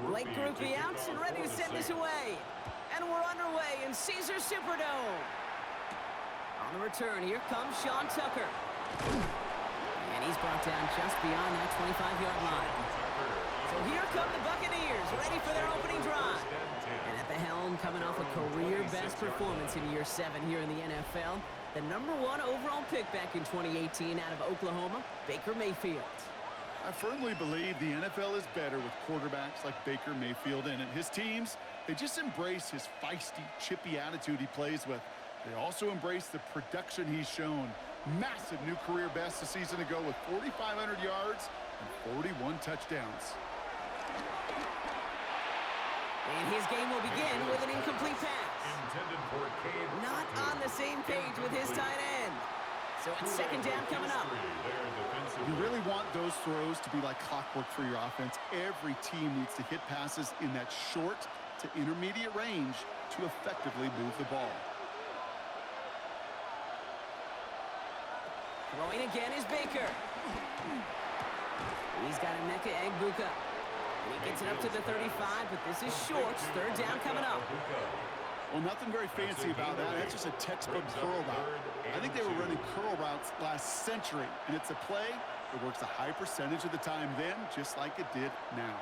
Blake Groupie out and ready to send this away. And we're underway in Caesar Superdome. On the return, here comes Sean Tucker. And he's brought down just beyond that 25-yard line. So here come the Buccaneers, ready for their opening drive. And at the helm, coming off a career-best performance in year 7 here in the NFL, the #1 overall pick back in 2018 out of Oklahoma, Baker Mayfield. I firmly believe the NFL is better with quarterbacks like Baker Mayfield in it. His teams, they just embrace his feisty, chippy attitude he plays with. They also embrace the production he's shown. Massive new career best a season ago with 4,500 yards and 41 touchdowns. And his game will begin with an incomplete pass. Not on the same page with his tight end. So it's second down coming up. You really want those throws to be like clockwork for your offense. Every team needs to hit passes in that short to intermediate range to effectively move the ball. Throwing again is Baker. He's got Emeka Egbuka. And he gets it up to the 35, but this is short. Third down coming up. Well, nothing very fancy about that. That's just a textbook curl route. I think they were running curl routes last century, and it's a play that works a high percentage of the time then, just like it did now.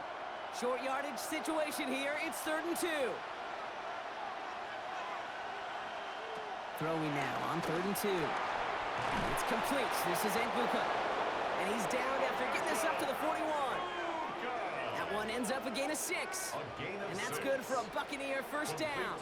Short yardage situation here. It's 3rd and 2. Throwing now on 3rd and 2. It's complete. This is Egbuka. And he's down after getting this up to the 41. That one ends up a gain of 6. And that's good for a Buccaneer first down.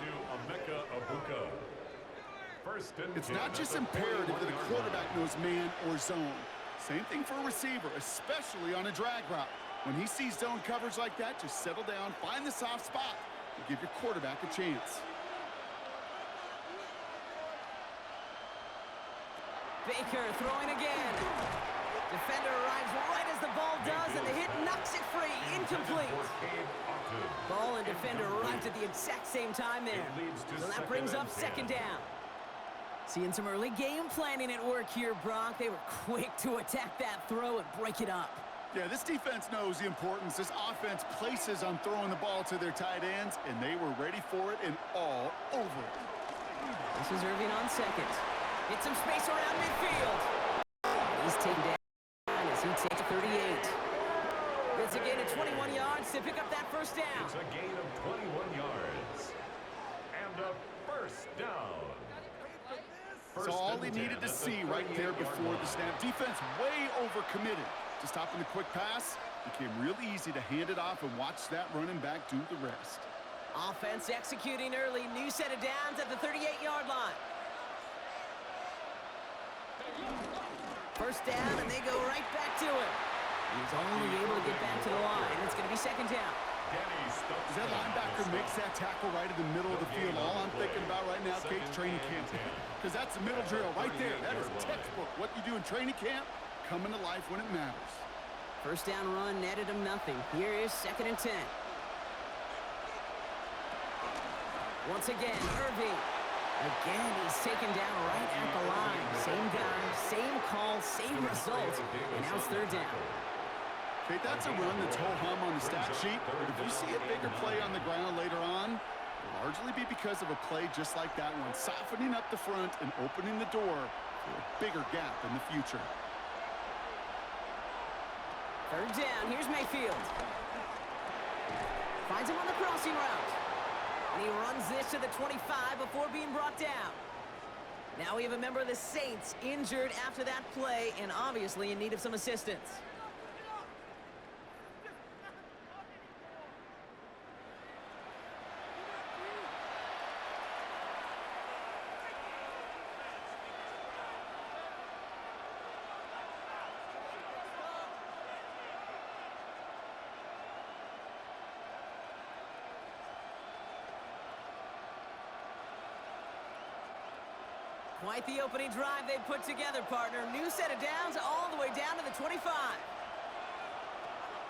It's not just imperative that a quarterback knows man or zone. Same thing for a receiver, especially on a drag route. When he sees zone coverage like that, just settle down, find the soft spot, and give your quarterback a chance. Baker throwing again. Defender arrives right as the ball does, and the hit knocks it free. Incomplete. Ball and defender arrived at the exact same time there. So that brings up second down. Seeing some early game planning at work here, Brock. They were quick to attack that throw and break it up. Yeah, this defense knows the importance this offense places on throwing the ball to their tight ends, and they were ready for it and all over it. This is Irving on second. Get some space around midfield. He's taken down as he takes 38. It's a gain of 21 yards to pick up that first down. It's a gain of 21 yards. And a first down. So all he needed to see right there before the snap. Defense way overcommitted. To stopping the quick pass, became really easy to hand it off and watch that running back do the rest. Offense executing early. New set of downs at the 38-yard line. First down, and they go right back to him. He's only able to get back to the line. It's going to be second down. As that linebacker makes that tackle right in the middle of the field, all I'm thinking about right now, Kate's training camp. Because that's the middle drill right there. That is textbook. What you do in training camp, coming to life when it matters. First down run netted him nothing. Here is 2nd and 10. Once again, Irving. Again, he's taken down right at the line. Same guy, same call, same result. And now it's 3rd down. Okay, that's a run that's ho-hum on the stat sheet. But if you see a bigger play on the ground later on, it'll largely be because of a play just like that one, softening up the front and opening the door for a bigger gap in the future. 3rd down. Here's Mayfield. Finds him on the crossing route. And he runs this to the 25 before being brought down. Now we have a member of the Saints injured after that play and obviously in need of some assistance. Quite the opening drive they put together, partner. New set of downs all the way down to the 25.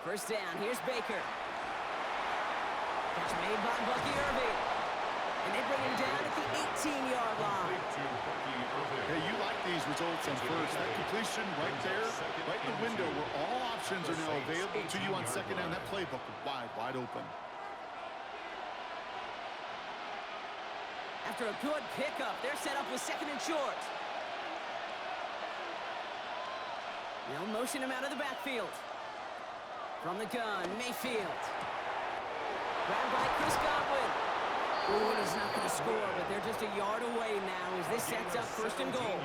First down, here's Baker. Catch made by Bucky Irving. And they bring him down at the 18-yard line. Hey, you like these results on first. That completion right there, right in the window where all options are now available to you on second down. That playbook wide open. After a good pickup, they're set up with second and short. They'll motion him out of the backfield. From the gun, Mayfield. Grabbed by Chris Godwin. Ooh, and he's not going to score, but they're just a yard away now as this sets up first and goal.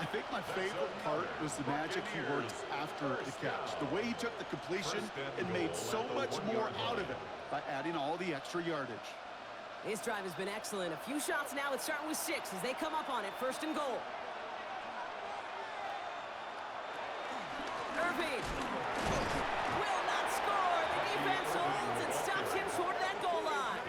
I think my favorite part was the magic he worked after the catch. The way he took the completion and made so much more out of it by adding all the extra yardage. His drive has been excellent. A few shots now. It's starting with 6 as they come up on it. First and goal. Irving will not score. The defense holds and stops him short of that goal line.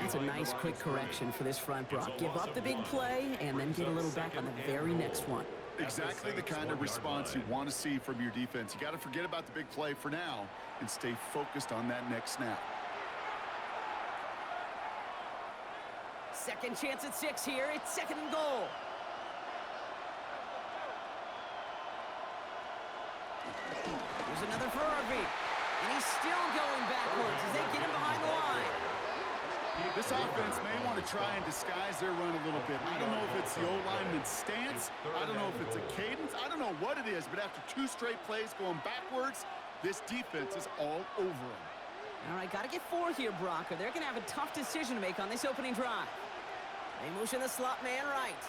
It's a nice quick correction for this front, Brock. Give up the big play and then get a little back on the very next one. Exactly the kind of response you want to see from your defense. You got to forget about the big play for now and stay focused on that next snap. Second chance at 6 here. It's second and goal. Here's another for Irving. And he's still going backwards as they get him behind the line. This offense may want to try and disguise their run a little bit. I don't know if it's the old lineman's stance. I don't know if it's a cadence. I don't know what it is, but after 2 straight plays going backwards, this defense is all over them. All right, got to get 4 here, Brock, or they're going to have a tough decision to make on this opening drive. They motion the slot man right.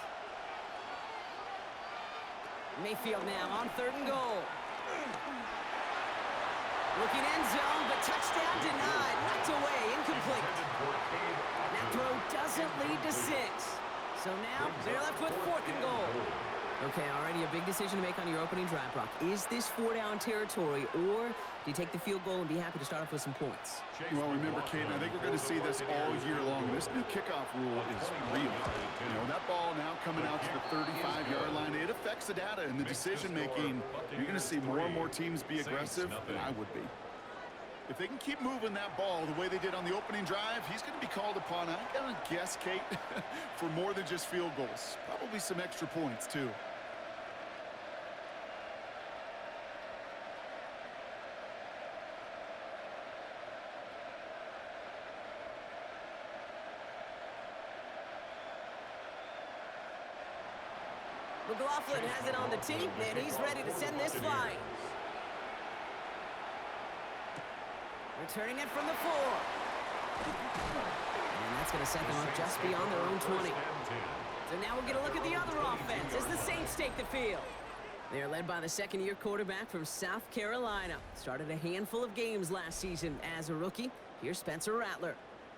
Mayfield now on third and goal. Looking end zone, but touchdown denied. Knocked away, incomplete. That throw doesn't lead to 6. So now they're left with 4th and goal. Okay, already a big decision to make on your opening drive, Brock. Is this 4-down territory, or do you take the field goal and be happy to start off with some points? Well, remember, Caden, I think we're going to see this all year long. This new kickoff rule is real. You know, that ball now coming out to the 35-yard line, it affects the data and the decision-making. You're going to see more and more teams be aggressive than I would be. If they can keep moving that ball the way they did on the opening drive, he's going to be called upon, I'm going to guess, Kate, for more than just field goals. Probably some extra points, too. McLaughlin has it on the tee, and he's ready to send this flying. Returning it from the 4. And that's going to set them up just beyond their own 20. So now we'll get a look at the other offense as the Saints take the field. They're led by the second-year quarterback from South Carolina. Started a handful of games last season as a rookie. Here's Spencer Rattler.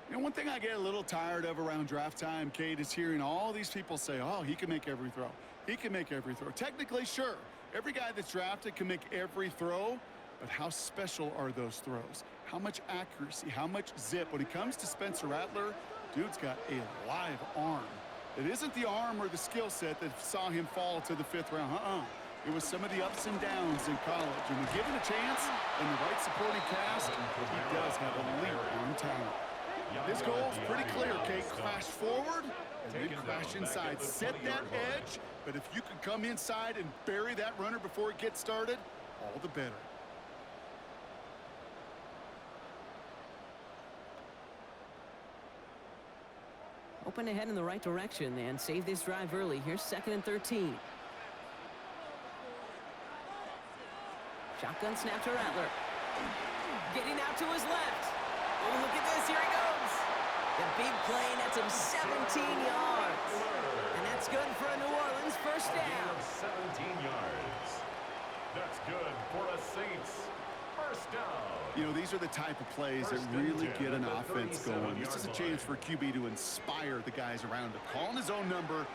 You know, one thing I get a little tired of around draft time, Kate, is hearing all these people say, oh, he can make every throw. He can make every throw. Technically, sure. Every guy that's drafted can make every throw, but how special are those throws? How much accuracy? How much zip? When it comes to Spencer Rattler, dude's got a live arm. It isn't the arm or the skill set that saw him fall to the 5th round. It was some of the ups and downs in college. And when given a chance and the right supporting cast, he does have elite arm talent. His goal is pretty clear, Kate. Crash forward and then crash inside. Set that edge, but if you can come inside and bury that runner before it gets started, all the better. Open ahead in the right direction and save this drive early. Here's 2nd and 13. Shotgun snap to Rattler. Getting out to his left. Oh, look at this. Here he goes. The big play nets him 17 yards. And that's good for a New Orleans first down. 17 yards. That's good for a Saints first down. You know, these are the type of plays that really get an offense going. This is a chance for QB to inspire the guys around him. Calling his own number,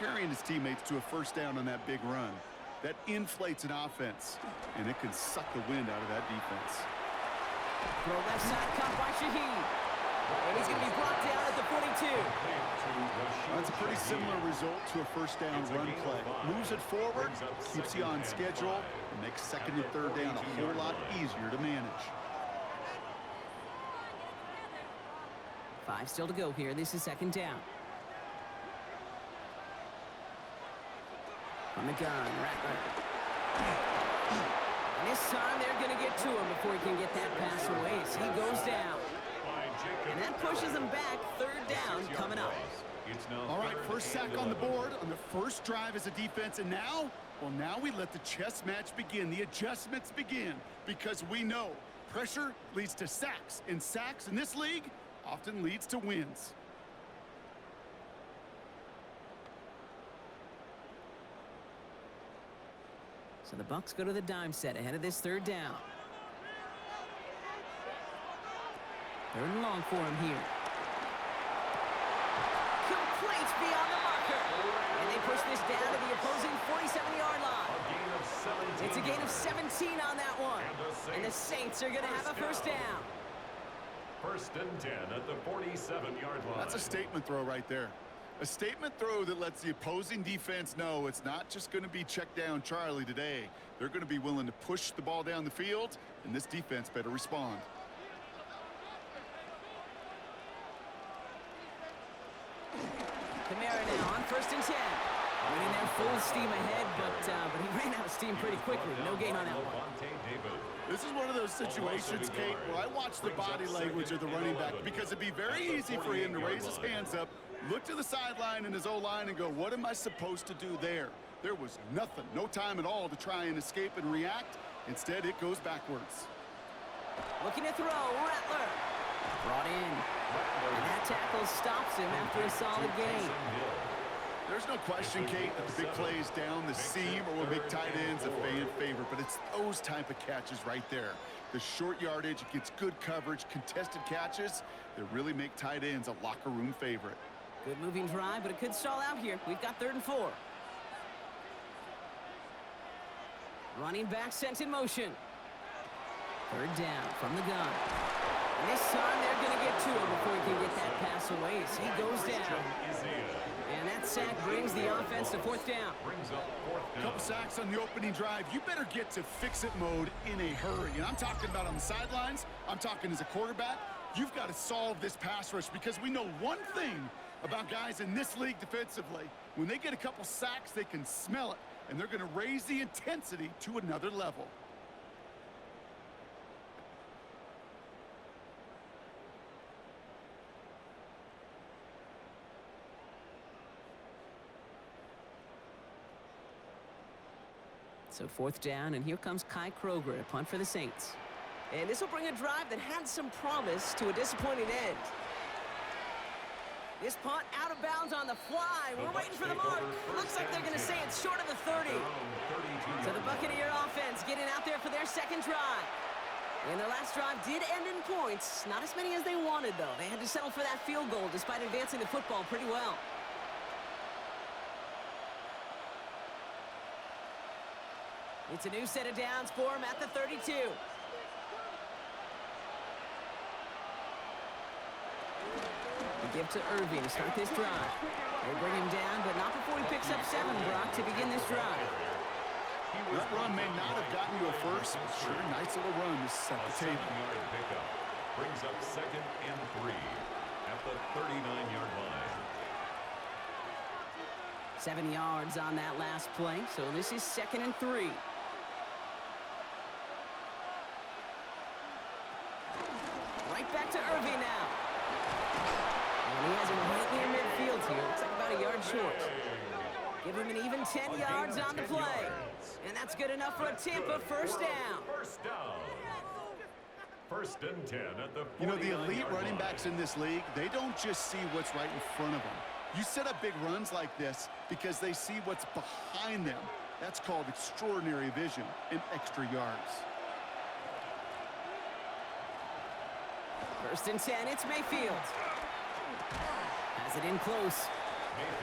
carrying his teammates to a first down on that big run. That inflates an offense, and it can suck the wind out of that defense. Throw left side, caught by Shaheed. And he's going to be brought down at the 42. That's a pretty similar result to a first down run play. Moves it forward, keeps you on schedule, and makes 2nd and 3rd down a whole lot easier to manage. 5 still to go here. This is second down. From the gun, Rattler. And this time they're going to get to him before he can get that pass away as he goes down. And that pushes them back. Third down coming up. All right, first sack on the board on the first drive as a defense. And now, well, now we let the chess match begin. The adjustments begin because we know pressure leads to sacks. And sacks in this league often leads to wins. So the Bucs go to the dime set ahead of this third down. Third and long for him here. Complete beyond the marker. And they push this down to the opposing 47-yard line. It's a gain of 17 on that one. And the Saints are going to have a first down. First and 10 at the 47-yard line. That's a statement throw right there. A statement throw that lets the opposing defense know it's not just going to be check down Charlie today. They're going to be willing to push the ball down the field, and this defense better respond. Kamara now on first and 10. Running there full steam ahead, but he ran out of steam pretty quickly. No gain on that one. This is one of those situations, Kate, where I watch the body language of the running back because it'd be very easy for him to raise his hands up, look to the sideline in his O-line and go, what am I supposed to do there? There was nothing, no time at all to try and escape and react. Instead, it goes backwards. Looking to throw, Rattler. Brought in. And that tackle stops him after a solid gain. There's no question, Kate, that the big plays down the seam or will make tight ends a fan favorite, but it's those type of catches right there. The short yardage, it gets good coverage, contested catches that really make tight ends a locker room favorite. Good moving drive, but it could stall out here. We've got 3rd and 4. Running back sent in motion. 3rd down from the gun. And this time they're going to get to him before he can get that pass away as he goes down. And that sack brings the offense to 4th down. Couple sacks on the opening drive. You better get to fix-it mode in a hurry. And I'm talking about on the sidelines. I'm talking as a quarterback. You've got to solve this pass rush because we know one thing about guys in this league defensively. When they get a couple sacks, they can smell it, and they're going to raise the intensity to another level. So 4th down, and here comes Kai Kroger to punt for the Saints. And this will bring a drive that had some promise to a disappointing end. This punt out of bounds on the fly. We're waiting for the mark. Looks like they're going to say it's short of the 30. So the Buccaneer offense getting out there for their second drive. And their last drive did end in points. Not as many as they wanted, though. They had to settle for that field goal despite advancing the football pretty well. It's a new set of downs for him at the 32. The give to Irving to start this drive. They bring him down, but not before he picks up 7, Brock, to begin this drive. That run may not have gotten you a first, but sure, nice little run to set the table. Brings up 2nd and 3 at the 39-yard line. 7 yards on that last play, so this is 2nd and 3. Right back to Irving now. And he has him right near midfield here. Looks like about a yard short. Give him an even 10 yards on the play. And that's good enough for a Tampa first down. First down. 1st and 10 at the 49-yard line. You know, the elite running backs in this league, they don't just see what's right in front of them. You set up big runs like this because they see what's behind them. That's called extraordinary vision and extra yards. 1st and 10, it's Mayfield. Has it in close.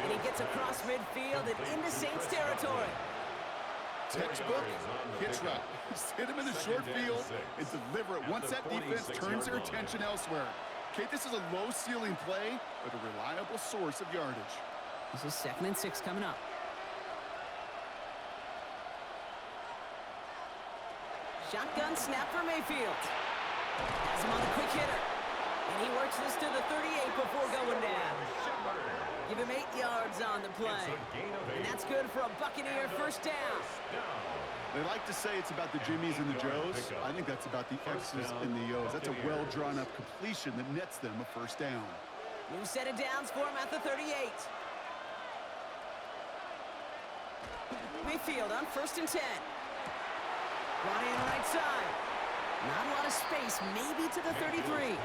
And he gets across midfield and into Saints territory. Textbook hitch route. Hit him in the short field and deliver it once that defense turns their attention elsewhere. Okay, this is a low-ceiling play, but a reliable source of yardage. This is 2nd and 6 coming up. Shotgun snap for Mayfield. Has him on the quick hitter. And he works this to the 38 yards on the play. And that's good for a Buccaneer first down. They like to say it's about the Jimmies and the Joes. I think that's about the X's and the O's. That's a well-drawn-up completion that nets them a first down. New set of downs for him at the 38. Mayfield on 1st and 10. Brought in right side. Not a lot of space, maybe to the 33.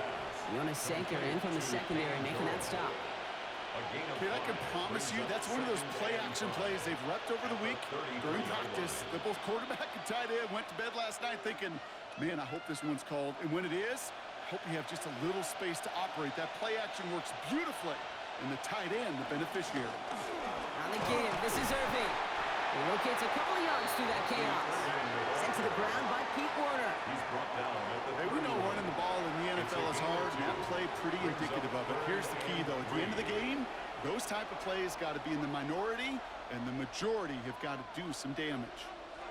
Jonas Sanker in from the secondary, making that stop. Okay, I can promise you that's one of those play-action plays they've repped over the week during practice. That both quarterback and tight end went to bed last night thinking, man, I hope this one's called. And when it is, I hope you have just a little space to operate. That play-action works beautifully. And the tight end, the beneficiary. On the give, this is Irving. He locates a couple of yards through that chaos. Sent to the ground by Pete Werner. Hey, we know running the ball in the NFL is hard, and that play pretty indicative of it. Here's the key, though. At the end of the game, those type of plays got to be in the minority, and the majority have got to do some damage.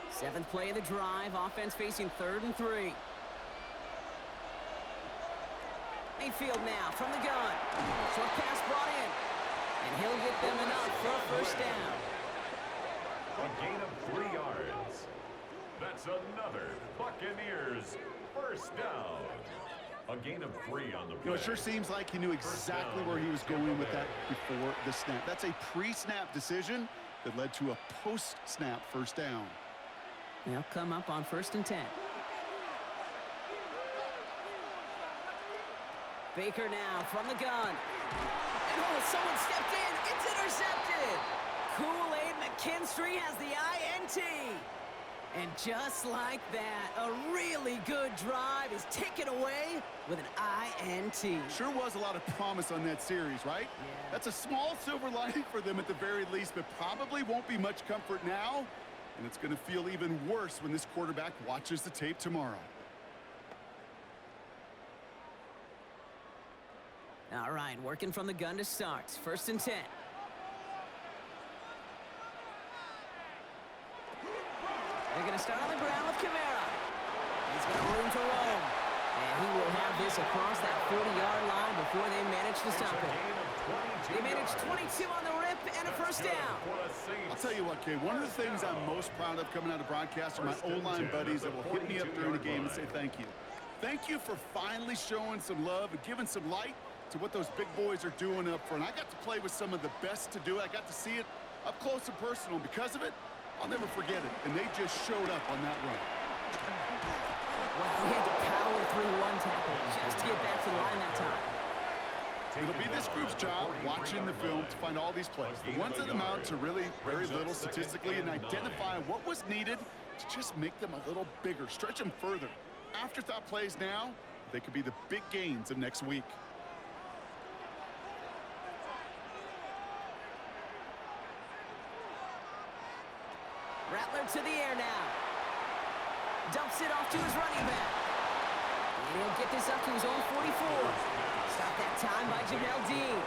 7th play of the drive. Offense facing 3rd and 3. Mayfield now from the gun. Short pass brought in. And he'll get them enough for a first down. A gain of 3 yards. That's another Buccaneers first down. A gain of 3 on the play. You know, it sure seems like he knew exactly where he was going with that before the snap. That's a pre-snap decision that led to a post-snap first down. They'll come up on 1st and 10. Baker now from the gun. And oh, someone stepped in. It's intercepted. Kool-Aid McKinstry has the INT. And just like that, a really good drive is taken away with an INT. Sure was a lot of promise on that series, right? Yeah. That's a small silver lining for them at the very least, but probably won't be much comfort now. And it's going to feel even worse when this quarterback watches the tape tomorrow. All right, working from the gun to start. 1st and 10. They're going to start on the ground with Kamara. He's got room to roam. And he will have this across that 40-yard line before they manage to stop it. They managed 22 on the rip and a first down. I'll tell you what, Kay, one of the things I'm most proud of coming out of broadcast are my O-line buddies that will hit me up during the game and say thank you. Thank you for finally showing some love and giving some light to what those big boys are doing up front. I got to play with some of the best to do it. I got to see it up close and personal. Because of it, I'll never forget it. And they just showed up on that run. Well, he had to power through one tackle just to get back to the line that time. It'll be this group's job, watching the film, to find all these plays. The ones that amount to really very little statistically and identify what was needed to just make them a little bigger, stretch them further. Afterthought plays now, they could be the big gains of next week. Rattler to the air now. Dumps it off to his running back. And he'll get this up to his own 44. Stop that time by Jamel Dean.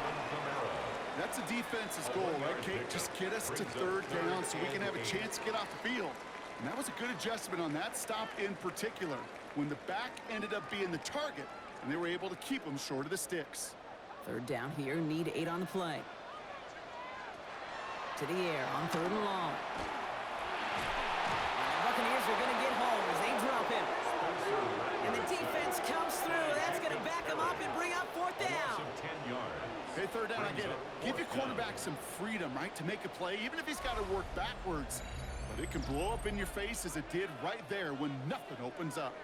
That's a defense's goal, right, Kate? Just get us to 3rd down so we can have a chance to get off the field. And that was a good adjustment on that stop in particular, when the back ended up being the target, and they were able to keep him short of the sticks. 3rd down here, need 8 on the play. To the air on 3rd and long. Buccaneers are going to get home as they drop him. And the defense comes through. That's going to back him up and bring up 4th down. Hey, 3rd down, I get it. Give your quarterback some freedom, right, to make a play, even if he's got to work backwards. But it can blow up in your face as it did right there when nothing opens up.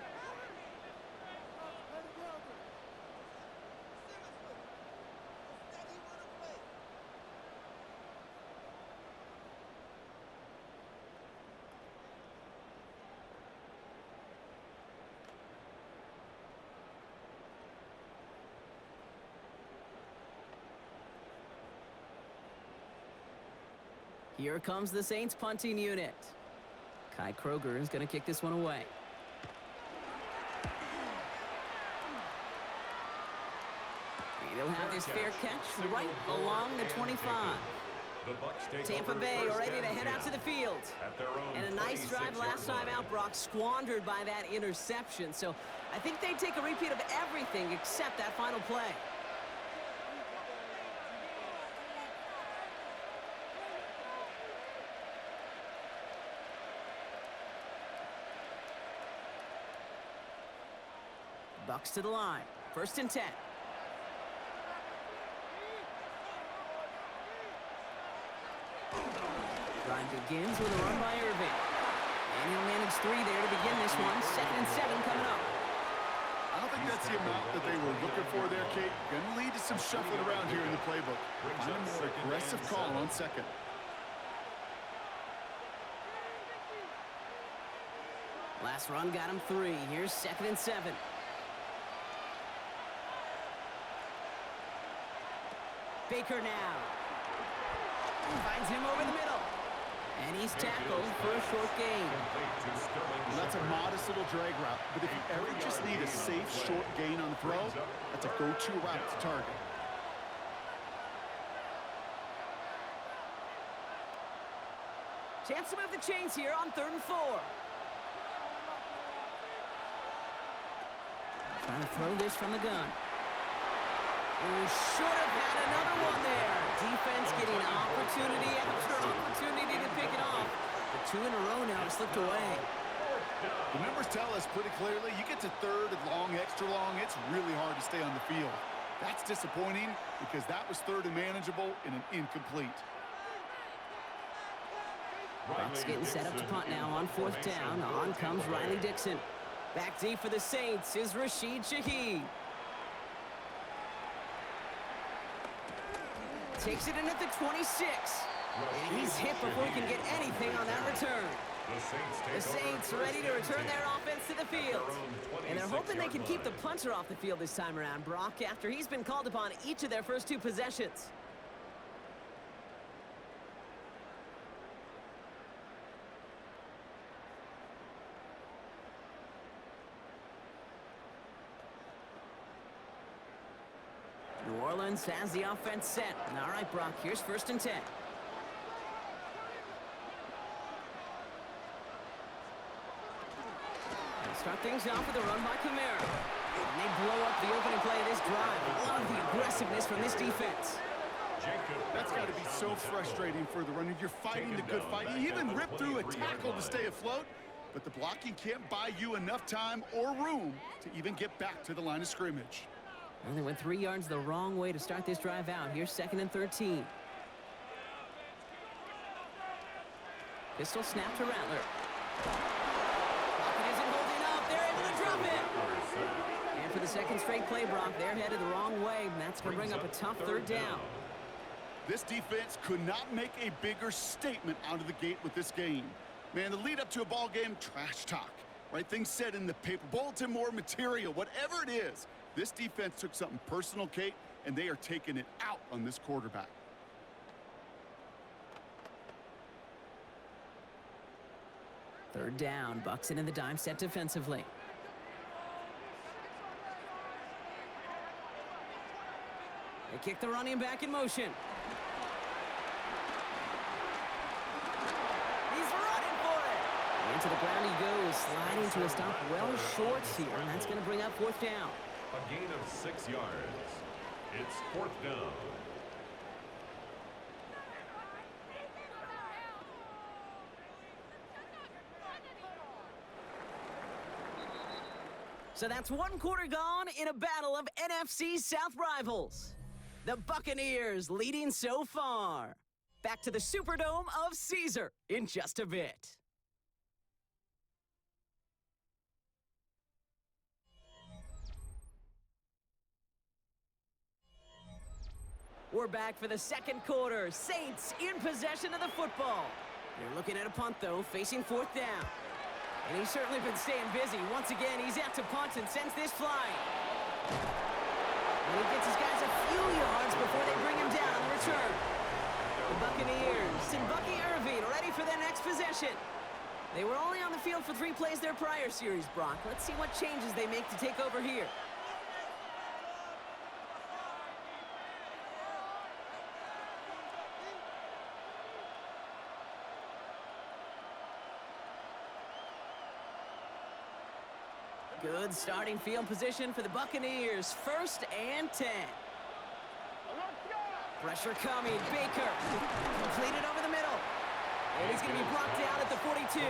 Here comes the Saints punting unit. Kai Kroger is going to kick this one away. He'll have his fair catch right along the 25. Tampa Bay ready to head out to the field. And a nice drive last time out, Brock, squandered by that interception. So I think they take a repeat of everything except that final play. Bucks to the line. 1st and 10. Drive begins with a run by Irving. And he'll manage 3 there to begin this one. 2nd and 7 coming up. I don't think that's the amount that they were looking for there, Kate. Going to lead to some shuffling around here in the playbook. Find a more aggressive call on 2nd. Last run got him 3. Here's 2nd and 7. Baker now. Finds him over the middle. And he's tackled for a short gain. Well, that's a modest little drag route. But if you ever just need a safe, short gain on the throw, that's a go-to route to target. Chance to move the chains here on 3rd and 4. Trying to throw this from the gun. We should have had another one there. Defense getting opportunity after opportunity to pick it off. But 2 in a row now have slipped away. The numbers tell us pretty clearly, you get to 3rd and long, extra long, it's really hard to stay on the field. That's disappointing because that was 3rd and manageable and an incomplete. Bucks getting set up to punt now on 4th down. On comes Riley Dixon. Back deep for the Saints is Rashid Shaheed. Takes it in at the 26. And he's hit before he can get anything on that return. The Saints ready to return their offense to the field. And they're hoping they can keep the punter off the field this time around, Brock, after he's been called upon each of their first 2 possessions. New Orleans has the offense set. All right, Brock, here's 1st and 10. They'll start things off with a run by Kamara. And they blow up the opening play of this drive. Love the aggressiveness from this defense. That's got to be so frustrating for the runner. You're fighting the good fight. You even rip through a tackle to stay afloat, but the blocking can't buy you enough time or room to even get back to the line of scrimmage. And they went 3 yards the wrong way to start this drive out. Here's 2nd and 13. Pistol snap to Rattler. Pocket isn't holding up. They're able to drop it. And for the 2nd straight play, Brock, they're headed the wrong way. And that's going to bring up a tough 3rd down. This defense could not make a bigger statement out of the gate with this game. Man, the lead up to a ball game, trash talk. Right? Things said in the paper, bulletin board material, whatever it is. This defense took something personal, Kate, and they are taking it out on this quarterback. Third down, Bucks in the dime set defensively. They kick the running back in motion. He's running for it. Into the ground he goes, sliding to a stop well short here, and that's going to bring up 4th down. A gain of 6 yards. It's 4th down. So that's 1 quarter gone in a battle of NFC South rivals. The Buccaneers leading so far. Back to the Superdome of Caesar in just a bit. We're back for the 2nd quarter. Saints in possession of the football. They're looking at a punt, though, facing 4th down. And he's certainly been staying busy. Once again, he's out to punt and sends this flying. And he gets his guys a few yards before they bring him down on the return. The Buccaneers and Bucky Irving ready for their next possession. They were only on the field for 3 plays their prior series, Brock. Let's see what changes they make to take over here. Good starting field position for the Buccaneers. 1st and 10. Pressure coming. Baker completed over the middle. And he's going to be brought down at the 42.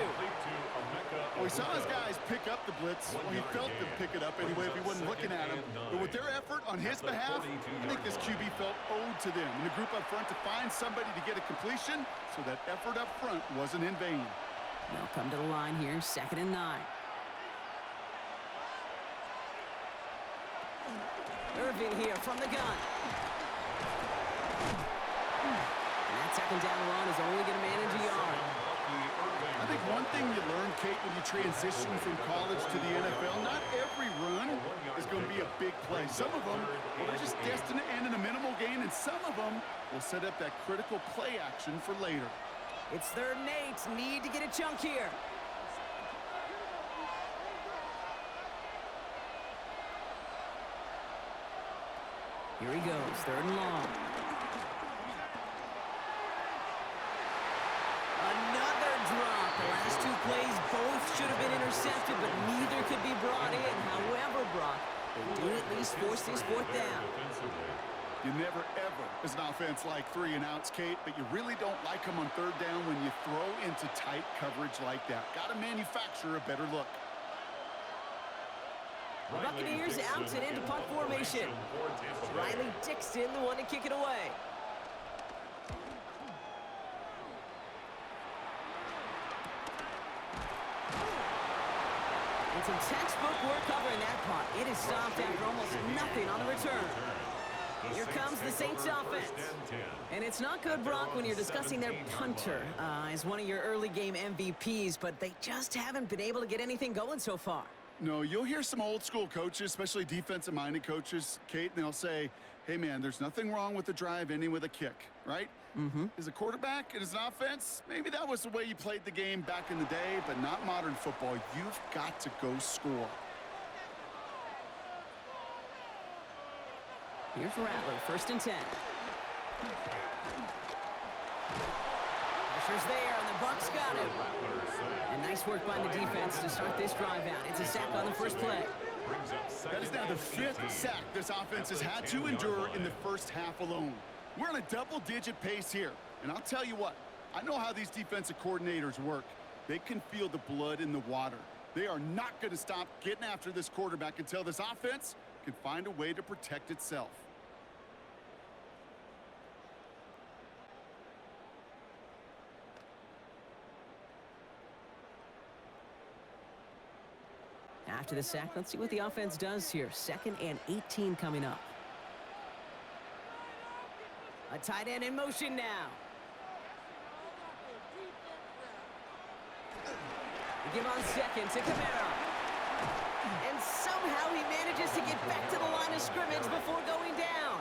Well, he saw his guys pick up the blitz. Well, he felt them pick it up anyway if he wasn't looking at him. But with their effort on his behalf, I think this QB felt owed to them and the group up front to find somebody to get a completion, so that effort up front wasn't in vain. They'll come to the line here, 2nd and 9. Irvin here from the gun. And that 2nd down run is only going to manage a yard. I think one thing you learn, Kate, when you transition from college to the NFL, not every run is going to be a big play. Some of them are just destined to end in a minimal gain, and some of them will set up that critical play action for later. It's 3rd and 8. Need to get a chunk here. Here he goes, 3rd and long. Another drop. The last 2 plays both should have been intercepted, but neither could be brought in. However, Brock, they do at least force this 4th down. You never, ever, as an offense, like 3 and outs, Kate, but you really don't like them on 3rd down when you throw into tight coverage like that. Got to manufacture a better look. The Buccaneers out and into punt formation. Riley Dixon, the one to kick it away. And some textbook work covering that punt. It is stopped after almost nothing on the return. Here comes the Saints offense. And it's not good, Brock, when you're discussing their punter as one of your early game MVPs, but they just haven't been able to get anything going so far. No, you'll hear some old school coaches, especially defensive-minded coaches, Kate, and they'll say, hey, man, there's nothing wrong with the drive ending with a kick, right? As a quarterback and as an offense, maybe that was the way you played the game back in the day, but not modern football. You've got to go score. Here's Rattler, 1st and 10. Pressure's there, and the Bucs got him. And nice work by the defense to start this drive out. It's a sack on the first play. That is now the 5th sack this offense has had to endure in the first half alone. We're on a double-digit pace here. And I'll tell you what, I know how these defensive coordinators work. They can feel the blood in the water. They are not going to stop getting after this quarterback until this offense can find a way to protect itself. After the sack, let's see what the offense does here. 2nd and 18 coming up. A tight end in motion now. They give on 2nd to Camara. And somehow he manages to get back to the line of scrimmage before going down.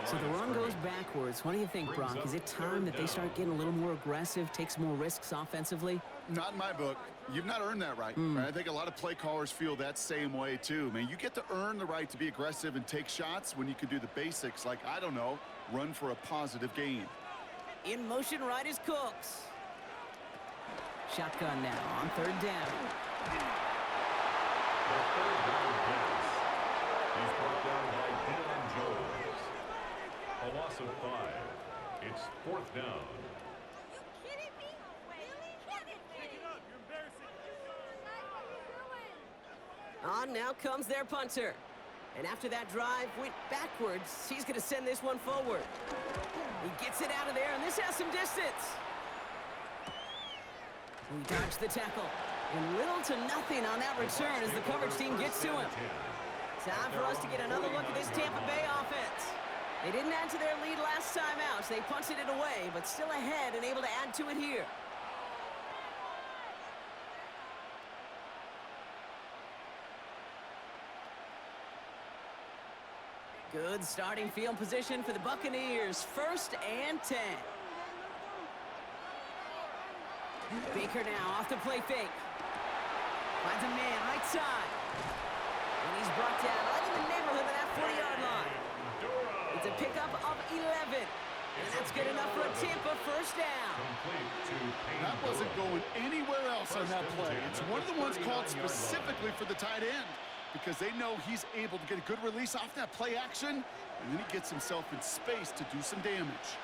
So the run goes backwards. What do you think, Brock? Is it time that they start getting a little more aggressive, take some more risks offensively? Not in my book. You've not earned that right. I think a lot of play callers feel that same way, too. Man, you get to earn the right to be aggressive and take shots when you can do the basics, like, I don't know, run for a positive gain. In motion right is Cooks. Shotgun now on 3rd down. The 3rd down pass. He's brought down by Dylan Jones. A loss of 5. It's 4th down. On now comes their punter. And after that drive went backwards, he's going to send this one forward. He gets it out of there, and this has some distance. He dodged the tackle. And little to nothing on that return as the coverage team gets to him. Time for us to get another look at this Tampa Bay offense. They didn't add to their lead last time out, so they punted it away, but still ahead and able to add to it here. Good starting field position for the Buccaneers. 1st and 10. Baker now off the play fake. Finds a man right side. And he's brought down right in the neighborhood of that 40-yard line. It's a pickup of 11. And that's good enough for a Tampa 1st down. That wasn't going anywhere else on that play. It's one of the ones called specifically for the tight end, because they know he's able to get a good release off that play action, and then he gets himself in space to do some damage.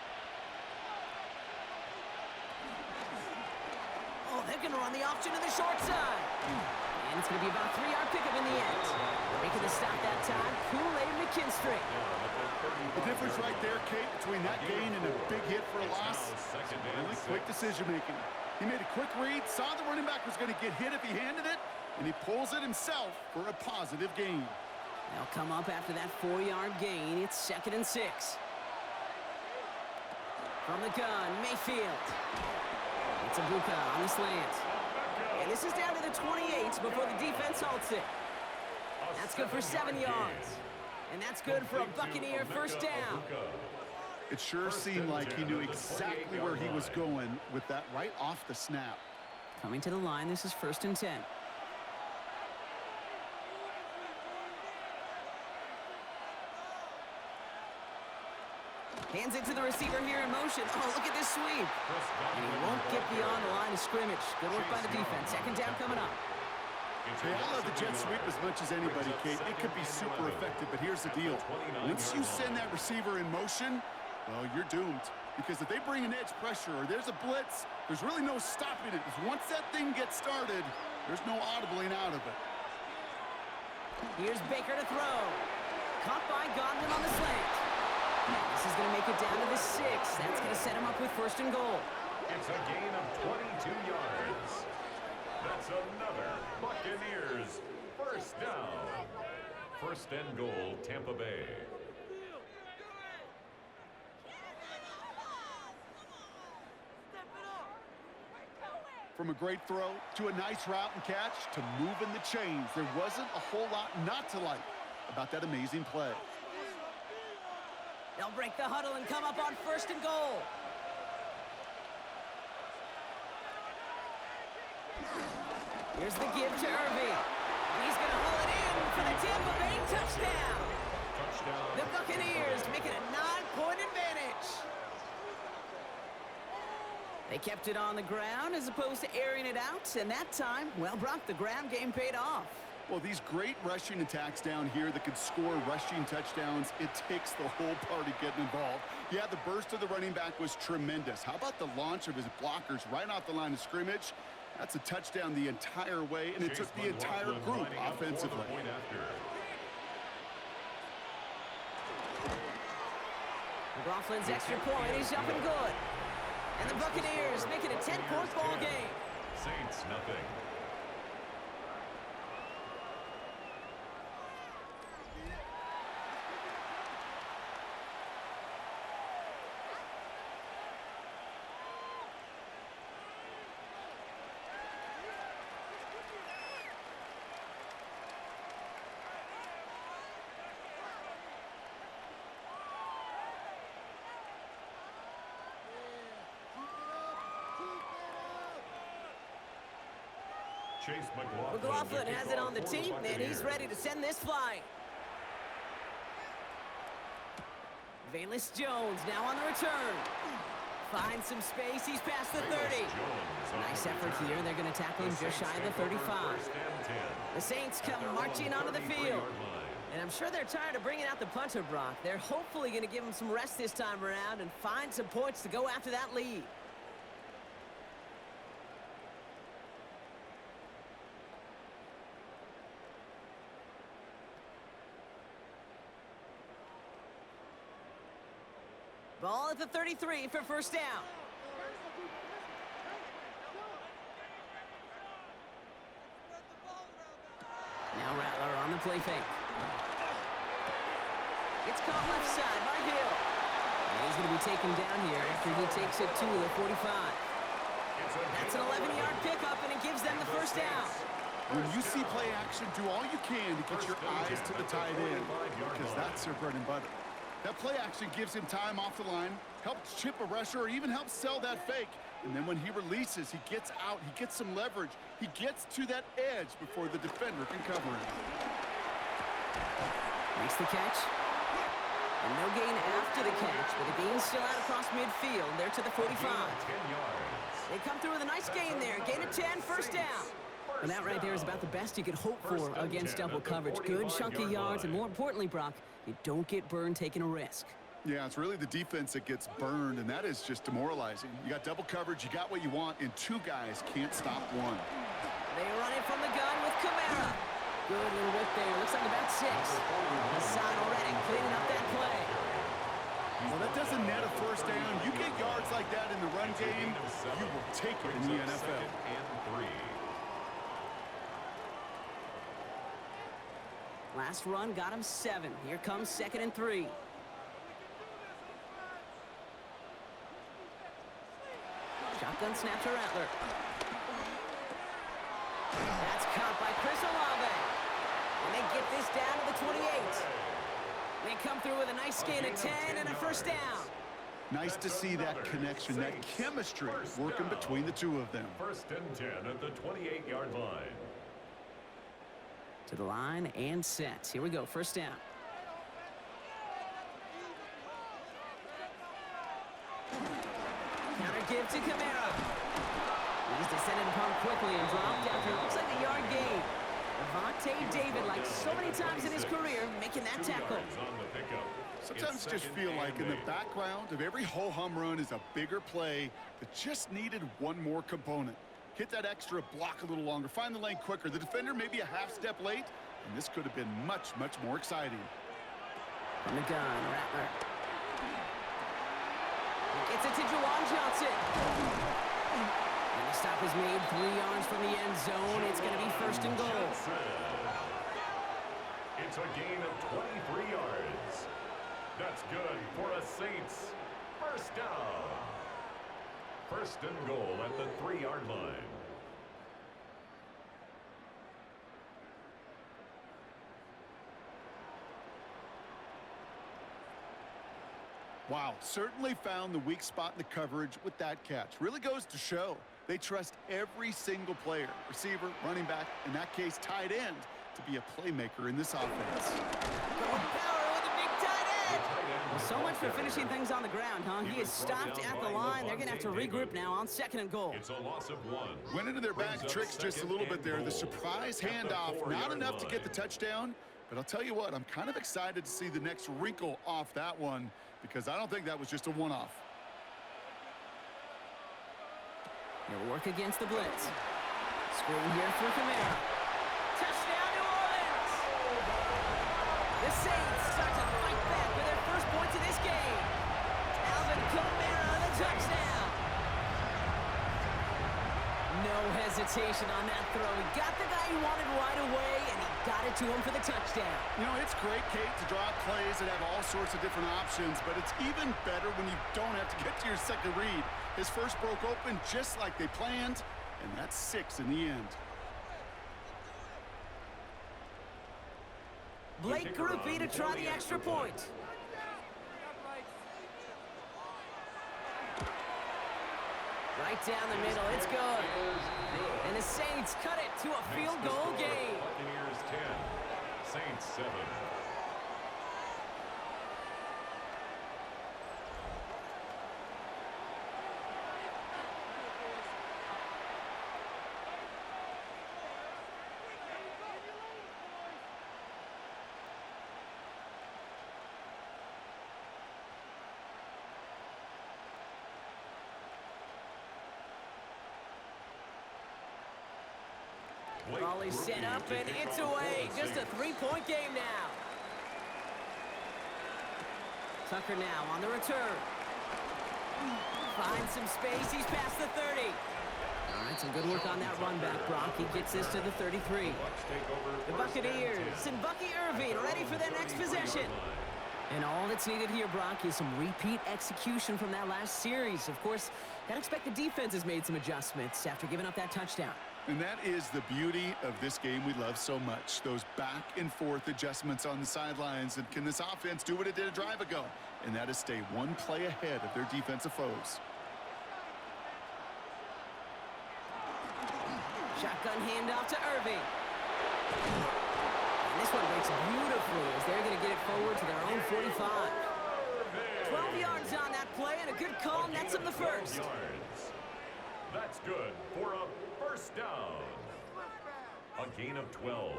They're going to run the option to the short side. And it's going to be about a 3-yard pickup in the end. Making the stop that time, Kool-Aid McKinstry. The difference right there, Kate, between that gain and a big hit for a loss, really quick decision-making. He made a quick read, saw the running back was going to get hit if he handed it, and he pulls it himself for a positive gain. They'll come up after that 4-yard gain. It's 2nd and 6. From the gun, Mayfield. It's a Buka on the slant. And this is down to the 28 before the defense halts it. That's good for 7 yards. And that's good for a Buccaneer first down. It sure seemed like he knew exactly where he was going with that right off the snap. Coming to the line, this is 1st and 10. Hands it to the receiver here in motion. Oh, look at this sweep. And he won't get beyond the line of scrimmage. Good work by the defense. 2nd down coming up. Hey, I love the jet sweep as much as anybody, Kate. It could be super effective, but here's the deal. Once you send that receiver in motion, well, you're doomed. Because if they bring an edge pressure or there's a blitz, there's really no stopping it. Because once that thing gets started, there's no audibling out of it. Here's Baker to throw. Caught by Godwin on the slant. This is going to make it down to the 6. That's going to set him up with 1st and goal. It's a gain of 22 yards. That's another Buccaneers first down. 1st and goal, Tampa Bay. From a great throw to a nice route and catch to moving the chains, there wasn't a whole lot not to like about that amazing play. They'll break the huddle and come up on 1st and goal. Here's the give to Irving. He's going to haul it in for the Tampa Bay touchdown. The Buccaneers make it a 9-point advantage. They kept it on the ground as opposed to airing it out, and that time, well, Brock, the ground game paid off. Well, these great rushing attacks down here that could score rushing touchdowns, it takes the whole party getting involved. Yeah, the burst of the running back was tremendous. How about the launch of his blockers right off the line of scrimmage? That's a touchdown the entire way, and it took the entire group offensively. McLaughlin's extra point is up and good. And the Buccaneers make it a 10-point ball game. Saints, nothing. McLaughlin has it on the team, and he's ready to send this flying. Valus Jones now on the return. Finds some space. He's past the 30. Nice effort here. They're going to tackle him just shy of the 35. The Saints come marching onto the field. And I'm sure they're tired of bringing out the punter, Brock. They're hopefully going to give him some rest this time around and find some points to go after that lead. Ball at the 33 for first down. Now Rattler on the play fake. It's caught left side by Hill. And he's going to be taken down here after he takes it to the 45. That's an 11-yard pickup, and it gives them the first down. When you see play action, do all you can to get your eyes to the tight end, because that's their bread and butter. That play action gives him time off the line, helps chip a rusher, or even helps sell that fake. And then when he releases, he gets out, he gets some leverage. He gets to that edge before the defender can cover him. Makes the catch. And no gain after the catch, but the gain's still out across midfield. They're to the 45. They come through with a nice gain there. Gain of 10, first down. And that right there is about the best you could hope for against double coverage. Good chunky yards, and more importantly, Brock, you don't get burned taking a risk. Yeah, it's really the defense that gets burned, and that is just demoralizing. You got double coverage, you got what you want, and two guys can't stop one. They run it from the gun with Kamara. Good little whip there. Looks like about 6. Hassan already cleaning up that play. Well, that doesn't net a first down. You get yards like that in the run game, you will take it in the NFL. Last run got him 7. Here comes 2nd and 3. Shotgun snap to Rattler. That's caught by Chris Olave. And they get this down to the 28. They come through with a nice gain of 10 and a first down. Nice to see that connection, that chemistry working between the two of them. 1st and 10 at the 28-yard line. To the line and set. Here we go, first down. Counter give to Kamara. He's descended upon quickly and dropped after it looks like a yard gain. Devontae David, like so many times in his career, making that tackle. Sometimes just feel like in the background of every ho-hum run is a bigger play that just needed one more component. Hit that extra block a little longer, find the lane quicker. The defender may be a half step late, and this could have been much, much more exciting. From the gun, Rattler. Gets it to Juwan Johnson. And the stop is made 3 yards from the end zone. It's going to be 1st and goal. It's a gain of 23 yards. That's good for a Saints 1st down. 1st and goal at the 3-yard line. Wow, certainly found the weak spot in the coverage with that catch. Really goes to show they trust every single player, receiver, running back, in that case, tight end, to be a playmaker in this offense. Going power with a big tight end. Well, so much for finishing things on the ground, huh? He is stopped at the line. They're going to have to regroup now on 2nd and goal. It's a loss of 1. Went into their bag of tricks just a little bit there. The surprise handoff, not enough to get the touchdown, but I'll tell you what, I'm kind of excited to see the next wrinkle off that one, because I don't think that was just a one-off. He'll work against the blitz. Screen here for Kamara. Touchdown, New Orleans! The Saints start to fight back with their first points of this game. Alvin Kamara, the touchdown. No hesitation on that throw. He got the guy he wanted right away, and he got it to him for the touchdown. You know, it's great, Kate, to draw plays that have all sorts of different options, but it's even better when you don't have to get to your second read. His first broke open just like they planned, and that's 6 in the end. Blake Grupe to try the extra point. Right down the middle, it's good. And the Saints cut it to a field goal game. Buccaneers 10, Saints 7. Volley set up, and it's away. Just a 3-point game now. Tucker now on the return. Finds some space. He's past the 30. All right, some good work on that run back, Brock. He gets this to the 33. The Buccaneers and Bucky Irving ready for their next possession. And all that's needed here, Brock, is some repeat execution from that last series. Of course, I'd expect the defense has made some adjustments after giving up that touchdown. And that is the beauty of this game we love so much. Those back and forth adjustments on the sidelines. And can this offense do what it did a drive ago? And that is stay one play ahead of their defensive foes. Shotgun handoff to Irving. And this one breaks beautifully as they're going to get it forward to their own 45. 12 yards on that play and a good call nets them the first. That's good for a first down. A gain of 12.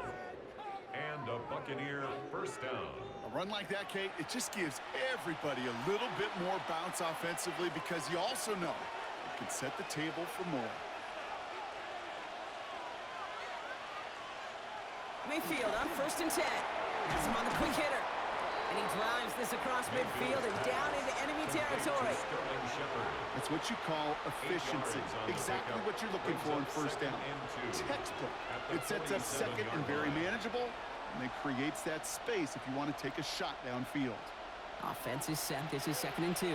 And a Buccaneer first down. Well, run like that, Kate, it just gives everybody a little bit more bounce offensively because you also know it can set the table for more. Mayfield on 1st and 10. Has him on the quick hitter. And he drives this across midfield and down into enemy territory. That's what you call efficiency. Exactly what you're looking for in 1st down. Textbook. It sets up 2nd and very manageable, and it creates that space if you want to take a shot downfield. Offense is set. This is 2nd and 2.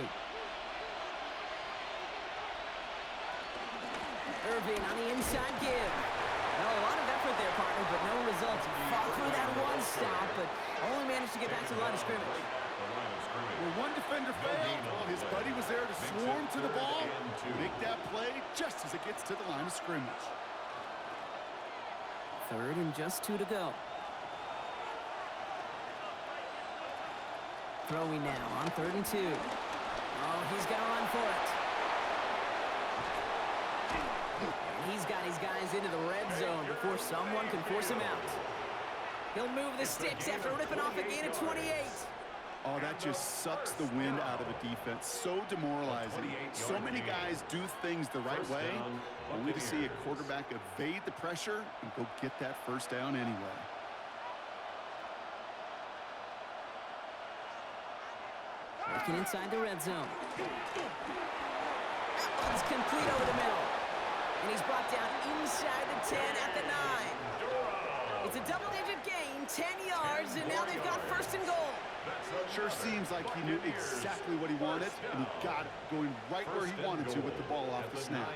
Irving on the inside give. Well, a lot of effort there, partner, but no results. Fought through that one stop, but only managed to get back to the line of scrimmage. Well, one defender failed. Well, his buddy was there to swarm to the ball, make that play just as it gets to the line of scrimmage. 3rd and just 2 to go. Throwing now on 3rd and 2. Oh, he's got to run for it. He's got his guys into the red zone before someone can force him out. He'll move the sticks after ripping off a gain of 28. Oh, that just sucks the wind out of a defense. So demoralizing. So many guys do things the right way, only to see a quarterback evade the pressure and go get that 1st down anyway. Working inside the red zone. That one's complete over the middle. And he's brought down inside the 10 at the 9. It's a double-digit gain, 10 yards, and now they've got 1st and goal. Sure seems like he knew exactly what he wanted, and he got it, going right where he wanted to with the ball off the snap.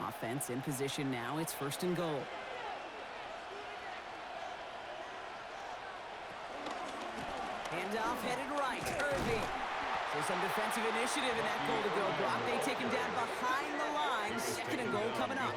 Offense in position now. It's 1st and goal. Handoff headed right. Irving. So some defensive initiative in that goal to go. Brock, they take him down behind the line. 2nd and goal coming up.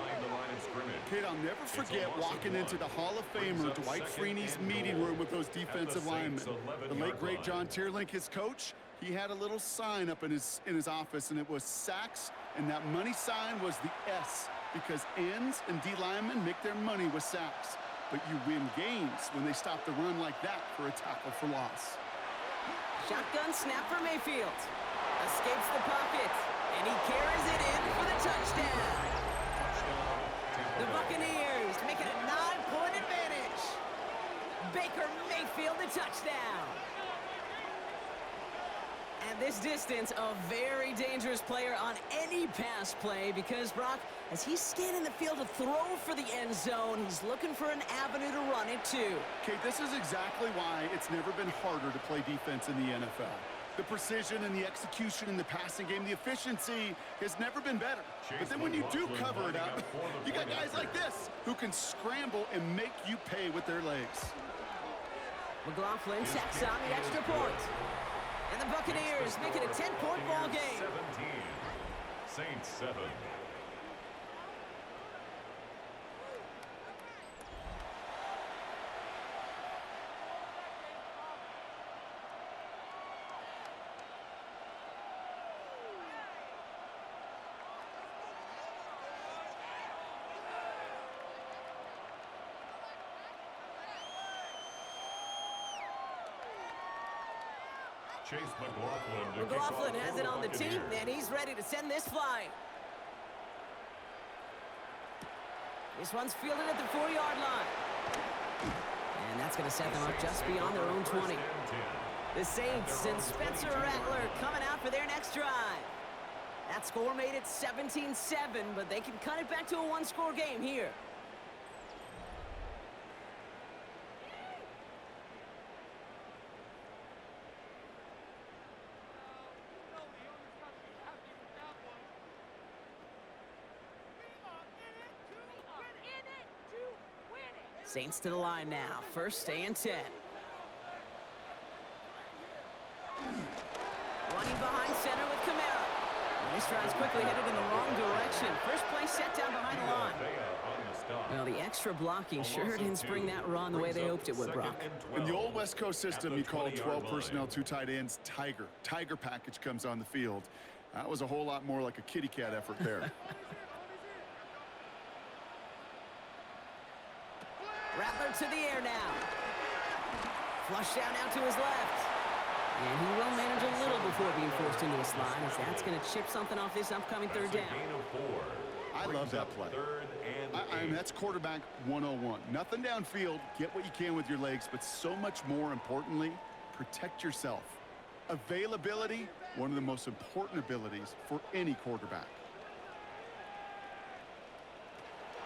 Kid, I'll never forget walking into the Hall of Famer Dwight Freeney's meeting room with those defensive linemen. The late, great John Tierlink, his coach, he had a little sign up in his office, and it was sacks, and that money sign was the S, because ends and D linemen make their money with sacks. But you win games when they stop the run like that for a tackle for loss. Shotgun snap for Mayfield. Escapes the pocket, and he carries it in for the touchdown. The Buccaneers make it a 9-point advantage. Baker Mayfield, the touchdown. At this distance, a very dangerous player on any pass play because, Brock, as he's scanning the field to throw for the end zone, he's looking for an avenue to run it too. Okay, this is exactly why it's never been harder to play defense in the NFL. The precision and the execution in the passing game, the efficiency has never been better. But then when you do cover it up, you got guys like this who can scramble and make you pay with their legs. McLaughlin tacks on the extra point. And the Buccaneers make it a 10-point ball game. 17, Saints 7. Chase McLaughlin has it on the team, and he's ready to send this flying. This one's fielded at the 4-yard line. And that's going to set them up just beyond their own 20. The Saints and Spencer Rattler coming out for their next drive. That score made it 17-7, but they can cut it back to a one-score game here. Saints to the line now. 1st and 10. Running behind center with Kamara. And this drive's quickly headed in the wrong direction. First play set down behind the line. Well, the extra blocking sure didn't spring that run the way they hoped it would, Brock. In the old West Coast system, you call 12 personnel, 2 tight ends, Tiger. Tiger package comes on the field. That was a whole lot more like a kitty cat effort there. Rattler to the air now. Flush down out to his left. And he will manage a little before being forced into a slide, as that's going to chip something off this upcoming third down. I love that play. I mean, that's quarterback 101. Nothing downfield. Get what you can with your legs, but so much more importantly, protect yourself. Availability, one of the most important abilities for any quarterback.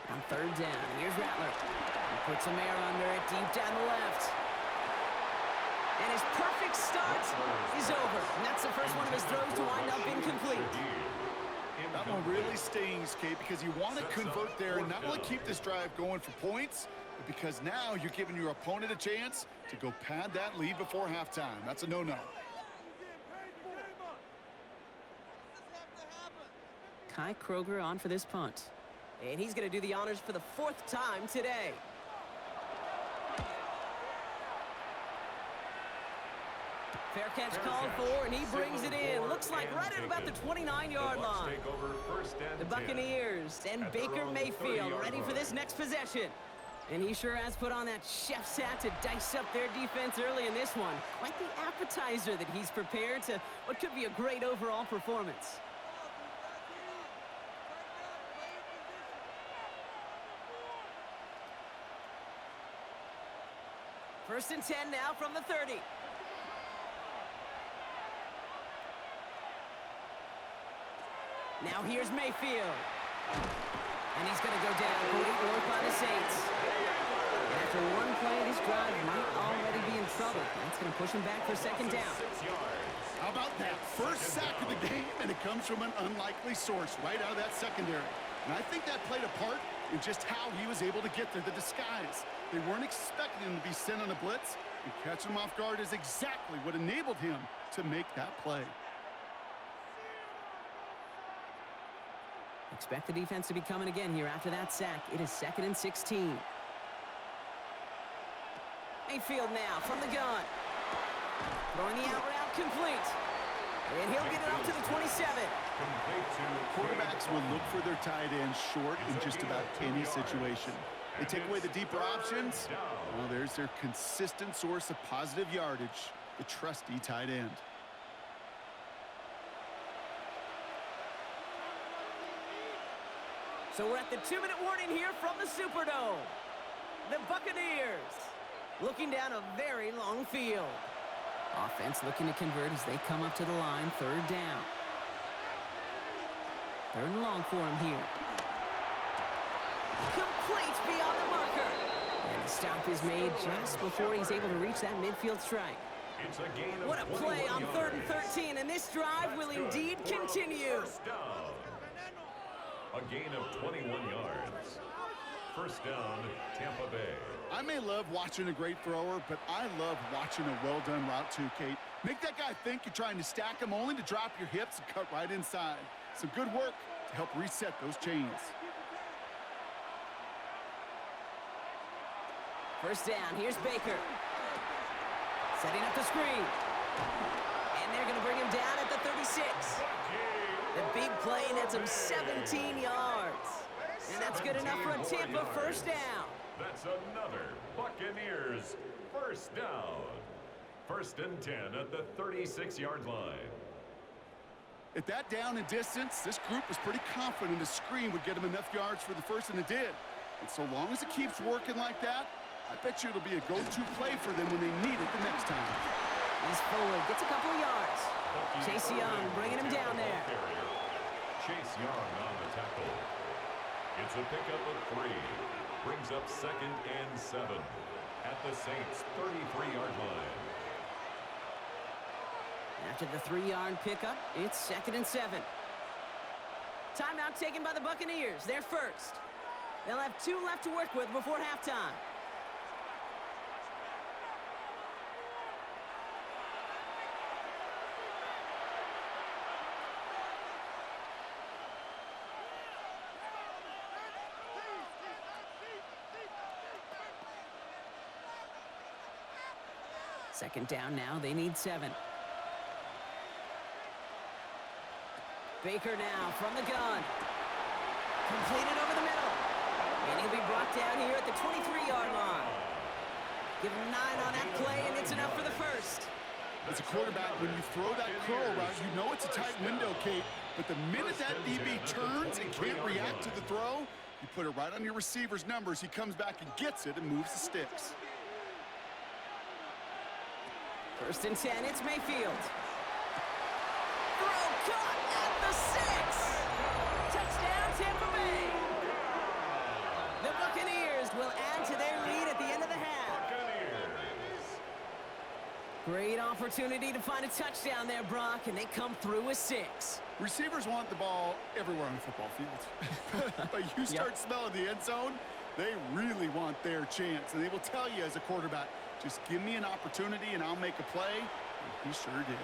On third down, here's Rattler. He puts some air under it, deep down the left. And his perfect start is over. And that's the first one of his throws to wind up incomplete. That one really stings, Kate, because you want to convert there and not only keep this drive going for points, but because now you're giving your opponent a chance to go pad that lead before halftime. That's a no-no. Kai Kroger on for this punt. And he's going to do the honors for the 4th time today. Fair catch called for, and he brings it in. Looks like right at about the 29-yard line. The Buccaneers and Baker Mayfield ready for this next possession. And he sure has put on that chef's hat to dice up their defense early in this one. Quite the appetizer that he's prepared to what could be a great overall performance. First and 10 now from the 30. Now here's Mayfield. And he's going to go down. Great work by the Saints. And after one play, this drive might already be in trouble. That's going to push him back for second down. How about that? First sack of the game, and it comes from an unlikely source right out of that secondary. And I think that played a part in just how he was able to get there, the disguise. They weren't expecting him to be sent on a blitz, and catching him off guard is exactly what enabled him to make that play. Expect the defense to be coming again here after that sack. It is 2nd and 16. Mayfield now from the gun. Throwing the out route complete. And he'll get it up to the 27. Quarterbacks will look for their tight end short in just about any situation. They take away the deeper options. Well, there's their consistent source of positive yardage, the trusty tight end. So we're at the 2-minute warning here from the Superdome. The Buccaneers looking down a very long field. Offense looking to convert as they come up to the line, 3rd down. 3rd and long for him here. Complete beyond the marker. And the stop is made just before he's able to reach that midfield strike. What a play on 3rd and 13, and this drive will indeed continue. A gain of 21 yards. First down, Tampa Bay. I may love watching a great thrower, but I love watching a well-done route too, Kate. Make that guy think you're trying to stack him only to drop your hips and cut right inside. Some good work to help reset those chains. First down, here's Baker. Setting up the screen. And they're going to bring him down at the 36. The big play nets him 17 yards. And that's good enough for a Tampa first down. That's another Buccaneers first down. 1st and 10 at the 36-yard line. At that down and distance, this group was pretty confident a screen would get them enough yards for the first, and it did. And so long as it keeps working like that, I bet you it'll be a go-to play for them when they need it the next time. He's forward, gets a couple of yards. Chase Young bringing him down there. Chase Young on the tackle. It's a pickup of 3. Brings up 2nd and 7 at the Saints' 33-yard line. After the 3-yard pickup, it's 2nd and 7. Timeout taken by the Buccaneers. They're first. They'll have 2 left to work with before halftime. Second down now, they need 7. Baker now from the gun. Completed over the middle. And he'll be brought down here at the 23-yard line. Give him 9 on that play, and it's enough for the first. As a quarterback, when you throw that curl route, you know it's a tight window, Kate. But the minute that DB turns and can't react to the throw, you put it right on your receiver's numbers. He comes back and gets it and moves the sticks. First and 10, it's Mayfield. Throw caught at the 6. Touchdown, Tampa Bay. The Buccaneers will add to their lead at the end of the half. Great opportunity to find a touchdown there, Brock, and they come through with 6. Receivers want the ball everywhere on the football field. But you start smelling the end zone, they really want their chance. And they will tell you as a quarterback, just give me an opportunity and I'll make a play. And he sure did.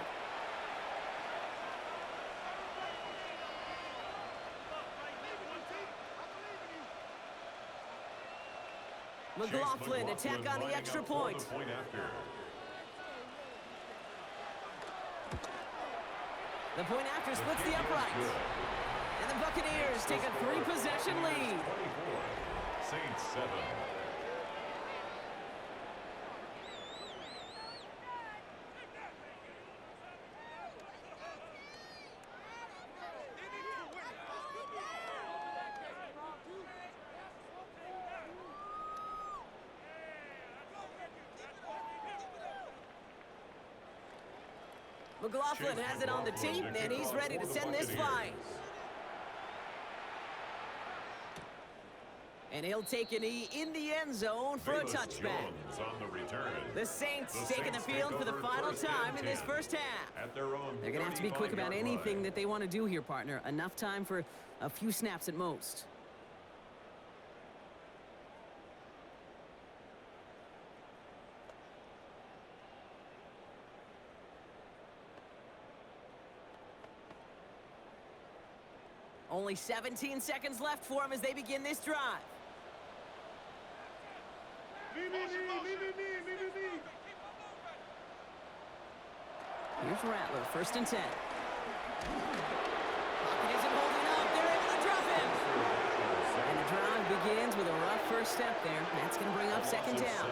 McLaughlin attack on the extra point. The point after splits the uprights. And the Buccaneers take a 3-possession lead. 24, Saints 7. McLaughlin has it on the tee, and he's ready to send this flying. And he'll take a knee in the end zone for a touchback. The Saints taking the field for the final time in this first half. They're going to have to be quick about anything that they want to do here, partner. Enough time for a few snaps at most. Only 17 seconds left for him as they begin this drive. Here's Rattler, first and 10. Pocket isn't holding up. They're able to drop him. And the drive begins with a rough first step there. That's going to bring up second down.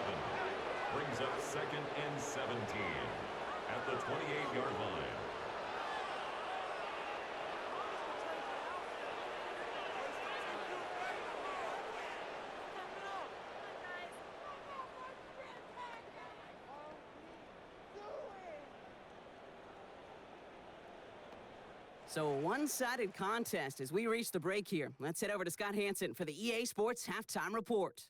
Brings up 2nd and 17 at the 28-yard line. So a one-sided contest as we reach the break here. Let's head over to Scott Hansen for the EA Sports Halftime Report.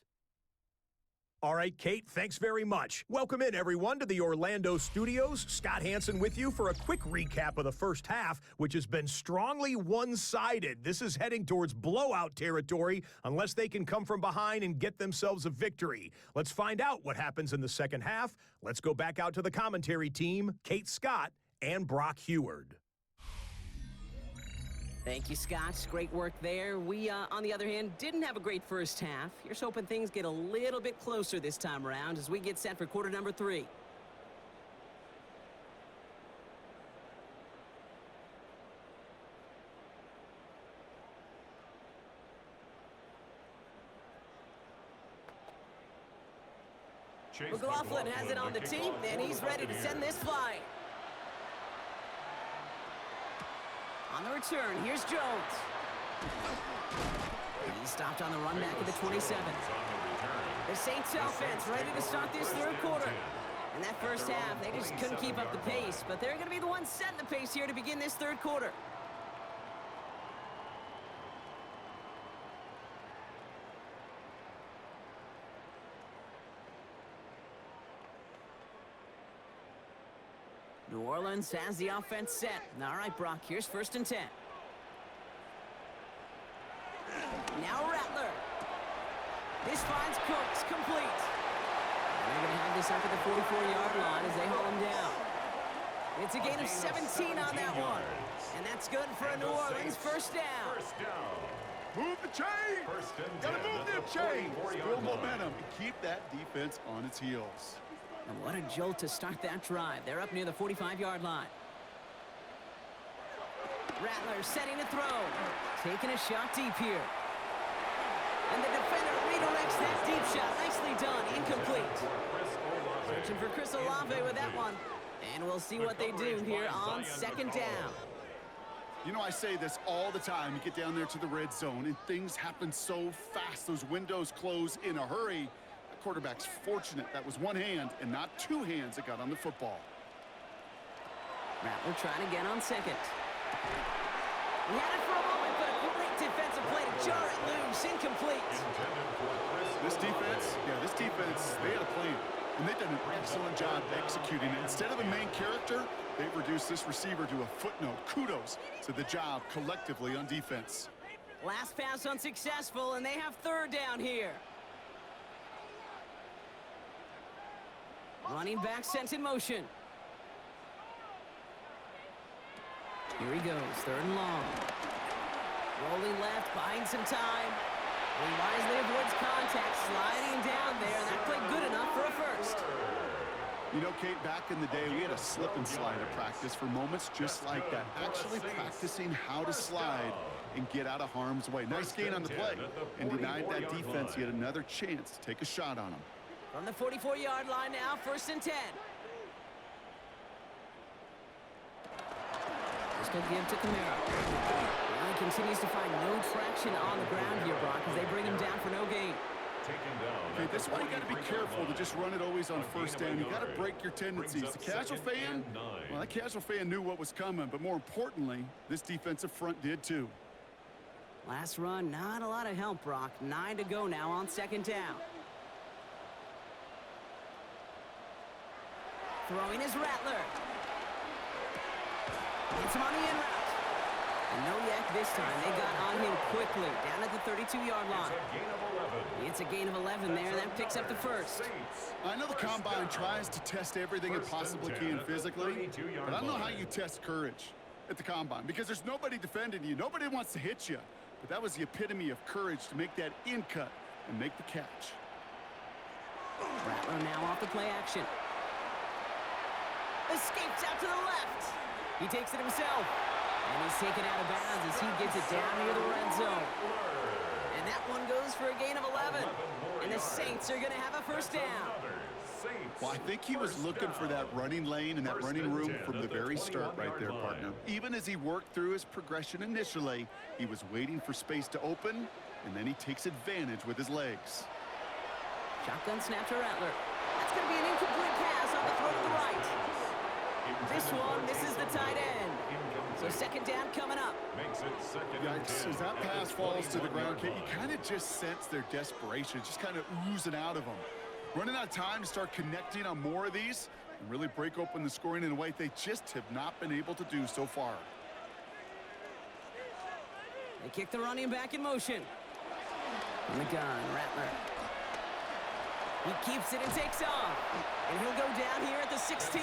All right, Kate, thanks very much. Welcome in, everyone, to the Orlando studios. Scott Hansen with you for a quick recap of the first half, which has been strongly one-sided. This is heading towards blowout territory unless they can come from behind and get themselves a victory. Let's find out what happens in the second half. Let's go back out to the commentary team, Kate Scott and Brock Heward. Thank you, Scott. Great work there. We, on the other hand, didn't have a great first half. Here's hoping things get a little bit closer this time around as we get set for quarter number 3. McLaughlin has it on the tee, and he's ready to send this flying. On the return, here's Jones. He stopped on the run back at the 27. The Saints offense ready to start this third quarter. In that first half, they just couldn't keep up the pace, but they're going to be the ones setting the pace here to begin this third quarter. New Orleans has the offense set. All right, Brock, here's first and 10. Now Rattler. This finds Cooks, complete. And they're going to have this up at the 44-yard line as they haul him down. It's a gain of 17 on that one. And that's good for a New Orleans first down. Move the chain! Gotta move them chains! Build momentum and keep that defense on its heels. And what a jolt to start that drive. They're up near the 45-yard line. Rattler setting to throw. Taking a shot deep here. And the defender redirects that deep shot. Nicely done. Incomplete. Searching for Chris Olave with that one. And we'll see what they do here on second down. You know, I say this all the time. You get down there to the red zone, and things happen so fast. Those windows close in a hurry. The quarterback's fortunate that was one hand and not two hands that got on the football. Rattler trying again on second. He had it for a moment, but a great defensive play to jar it loose. Incomplete. This defense, they had a plan. And they've done an excellent job executing it. Instead of a main character, they've reduced this receiver to a footnote. Kudos to the job collectively on defense. Last pass unsuccessful, and they have third down here. Running back sent in motion. Here he goes, third and long. Rolling left, buying some time. He wisely avoids contact, sliding down there. That played good enough for a first. You know, Kate, back in the day, we had a slip and slide at practice for moments just like that. Actually practicing how to slide and get out of harm's way. Nice gain on the play, and denied that defense yet another chance to take a shot on him. From the 44-yard line now, 1st and 10. Just going to give to Kamara. He continues to find no traction on the ground here, Brock, as they bring him down for no gain. Okay, this is why you got to be careful to just run it always on first down. You got to break your tendencies. The casual fan, well, that casual fan knew what was coming, but more importantly, this defensive front did too. Last run, not a lot of help, Brock. 9 to go now on second down. Throwing is Rattler. It's him on the in route. And no yak this time. They got on him quickly, down at the 32-yard line. It's a gain of 11 there. That picks up the first. I know the Combine tries to test everything it possibly can physically, but I don't know how you test courage at the Combine, because there's nobody defending you. Nobody wants to hit you. But that was the epitome of courage to make that in cut and make the catch. Rattler now off the play action. Escapes out to the left. He takes it himself. And he's taken out of bounds as he gets it down near the red zone. And that one goes for a gain of 11. And the Saints are going to have a first down. Well, I think he was looking for that running lane and that running room from the very start right there, partner. Even as he worked through his progression initially, he was waiting for space to open, and then he takes advantage with his legs. Shotgun snap to Rattler. That's going to be an incomplete pass on the throw to the right. This one misses the tight end. So second down coming up. Yikes, as that pass falls to the ground, Kate, you kind of just sense their desperation, just kind of oozing out of them. Running out of time to start connecting on more of these and really break open the scoring in a way they just have not been able to do so far. They kick the running back in motion. From the gun, Rattler. He keeps it and takes off. And he'll go down here at the 16.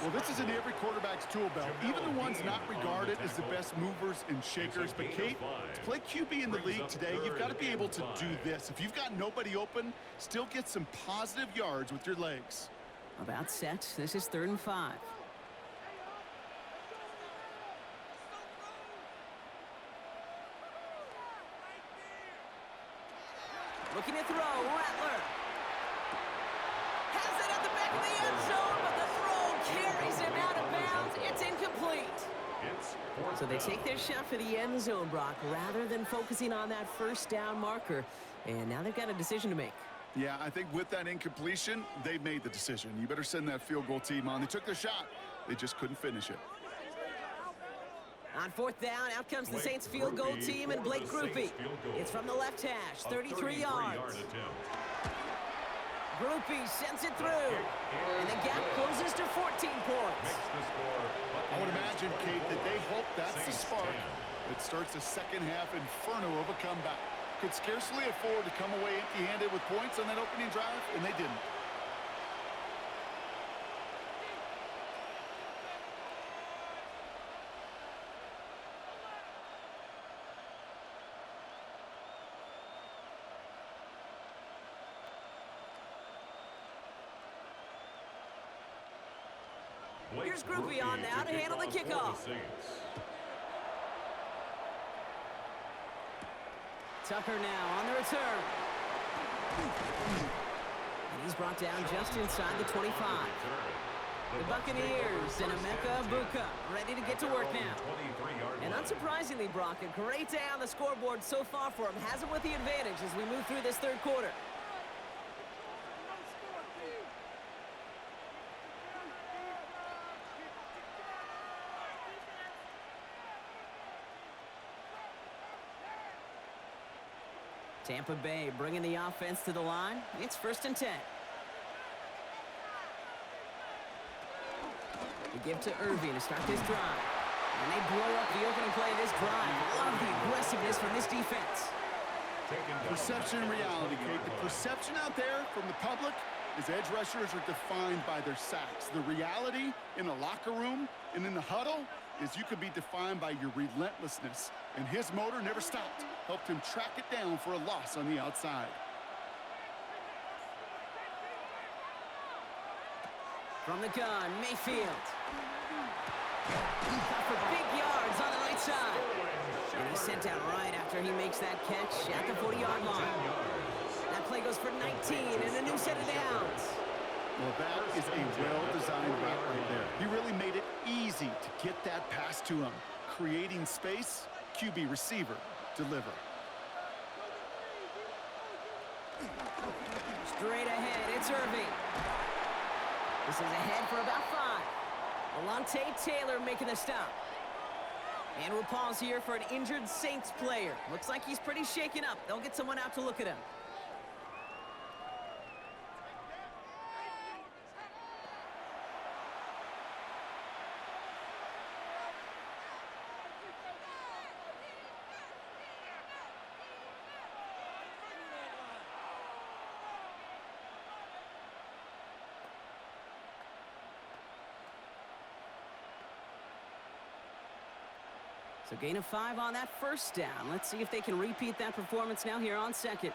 Well, this is in every quarterback's tool belt, even the ones not regarded as the best movers and shakers. But, Kate, to play QB in the league today, you've got to be able to do this. If you've got nobody open, still get some positive yards with your legs. About set. This is 3rd and 5. Looking to throw, Rattler. Has it at the back of the end zone, but the throw carries him out of bounds. It's incomplete. So they take their shot for the end zone, Brock, rather than focusing on that first down marker. And now they've got a decision to make. Yeah, I think with that incompletion, they've made the decision. You better send that field goal team on. They took their shot. They just couldn't finish it. On 4th down, out comes the Saints field goal team and Blake Grupe. It's from the left hash, 33 yards. Grupe sends it through. And the gap closes to 14 points. I would imagine, Kate, that they hope that's the spark that starts a second half inferno of a comeback. Could scarcely afford to come away empty-handed with points on that opening drive, and they didn't. Here's Grupe on now to handle the kickoff. Tucker now on the return. And he's brought down just inside the 25. The Buccaneers and Emeka Egbuka ready to get to work now. And unsurprisingly, Brock, a great day on the scoreboard so far for him. Has him with the advantage as we move through this third quarter. Tampa Bay bringing the offense to the line. It's 1st and 10. They give to Irving to start this drive. And they blow up the opening play of this drive. Love the aggressiveness from this defense. Perception and reality, Kate. The perception out there from the public is edge rushers are defined by their sacks. The reality in a locker room and in the huddle is you could be defined by your relentlessness. And his motor never stopped. Helped him track it down for a loss on the outside. From the gun, Mayfield. Got for big yards on the right side. And he's sent out right after he makes that catch at the 40-yard line. That play goes for 19 and a new set of downs. Well, that is a well-designed route right there. He really made it easy to get that pass to him. Creating space, QB receiver, deliver. Straight ahead, it's Irving. This is ahead for about 5. Alontae Taylor making the stop. And we'll pause here for an injured Saints player. Looks like he's pretty shaken up. They'll get someone out to look at him. So gain of 5 on that first down. Let's see if they can repeat that performance now here on second.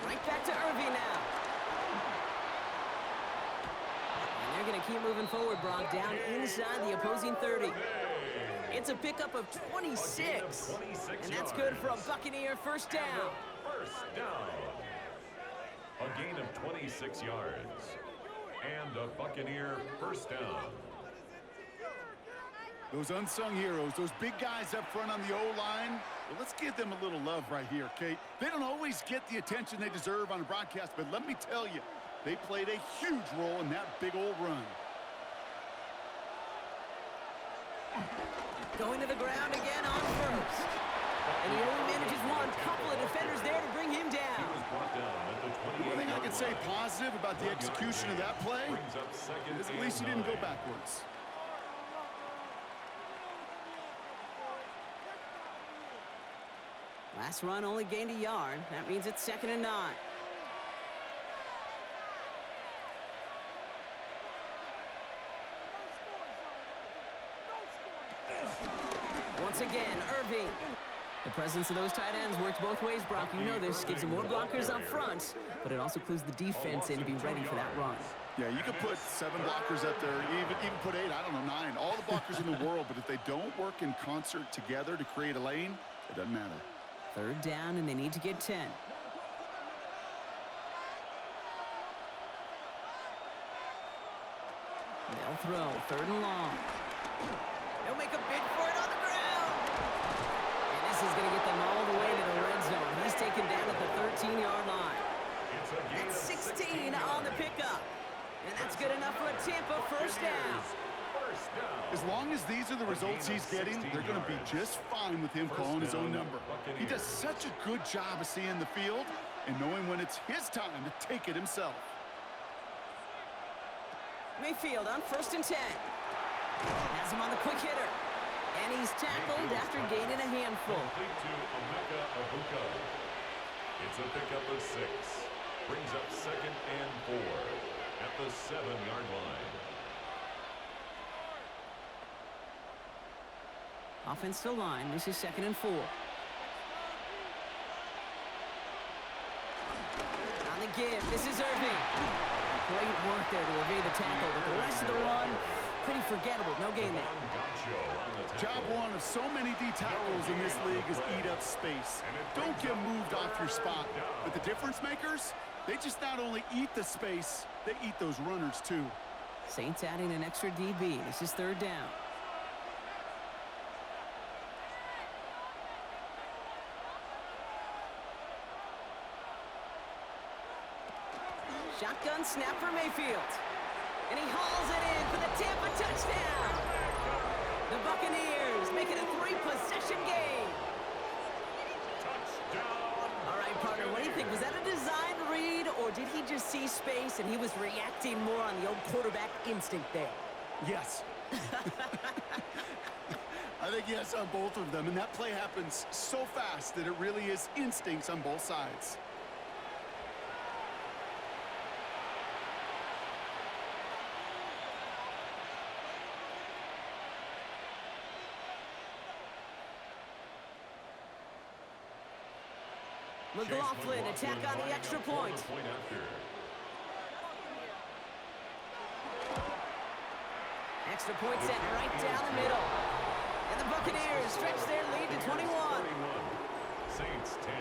Right back to Irving now. And they're going to keep moving forward, Brock, down inside the opposing 30. It's a pickup of 26. And that's good for a Buccaneer first down. First down. A gain of 26 yards. And a Buccaneer first down. Those unsung heroes, those big guys up front on the O-line, well, let's give them a little love right here, Kate. They don't always get the attention they deserve on a broadcast, but let me tell you, they played a huge role in that big old run. Going to the ground again on first. And he only manages one. Couple of defenders there to bring him down. One thing I can say positive about the execution of that play is at least he didn't go backwards. Last run only gained a yard. That means it's 2nd and 9. Once again, Irving. The presence of those tight ends works both ways, Brock. You know this. Gives them more blockers up front, but it also clues the defense in to be ready for that run. Yeah, you could put 7 blockers up there, even put 8, I don't know, 9. All the blockers in the world, but if they don't work in concert together to create a lane, it doesn't matter. 3rd down, and they need to get 10. They'll throw. 3rd and long. They'll make a bid for it on the ground. And this is going to get them all the way to the red zone. He's taken down at the 13-yard line. That's 16 on the pickup. And that's good enough for a Tampa first down. As long as these are the results he's getting, they're going to be just fine with him calling his own number. He does such a good job of seeing the field and knowing when it's his time to take it himself. Mayfield on 1st and 10. Has him on the quick hitter. And he's tackled after gaining a handful. Complete to Emeka Egbuka. It's a pickup of 6. Brings up 2nd and 4 at the 7-yard line. Offense to line. This is 2nd and 4. On the give. This is Irving. Great work there to evade the tackle, but the rest of the run pretty forgettable. No gain there. Job one of so many D tackles in this league is eat up space. Don't get moved off your spot. But the difference makers, they just not only eat the space, they eat those runners too. Saints adding an extra DB. This is third down. Shotgun snap for Mayfield. And he hauls it in for the Tampa touchdown. The Buccaneers make it a 3-possession game. Touchdown. All right, partner, what do you think? Was that a design read, or did he just see space and he was reacting more on the old quarterback instinct there? Yes. I think yes on both of them, and that play happens so fast that it really is instincts on both sides. McLaughlin attack on the extra point. Extra point set right down the middle. And the Buccaneers stretch their lead to 21. Saints 10.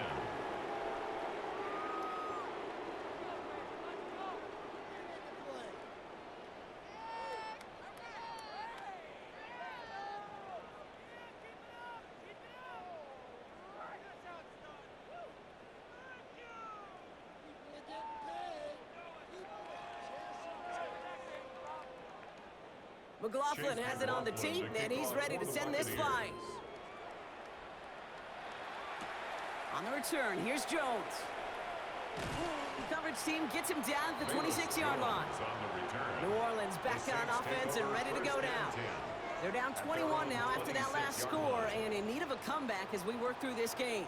McLaughlin has it on the team, and he's ready to send this flying. On the return, here's Jones. The coverage team gets him down at the 26-yard line. New Orleans back on offense and ready to go down. They're down 21 now after that last score, and in need of a comeback as we work through this game.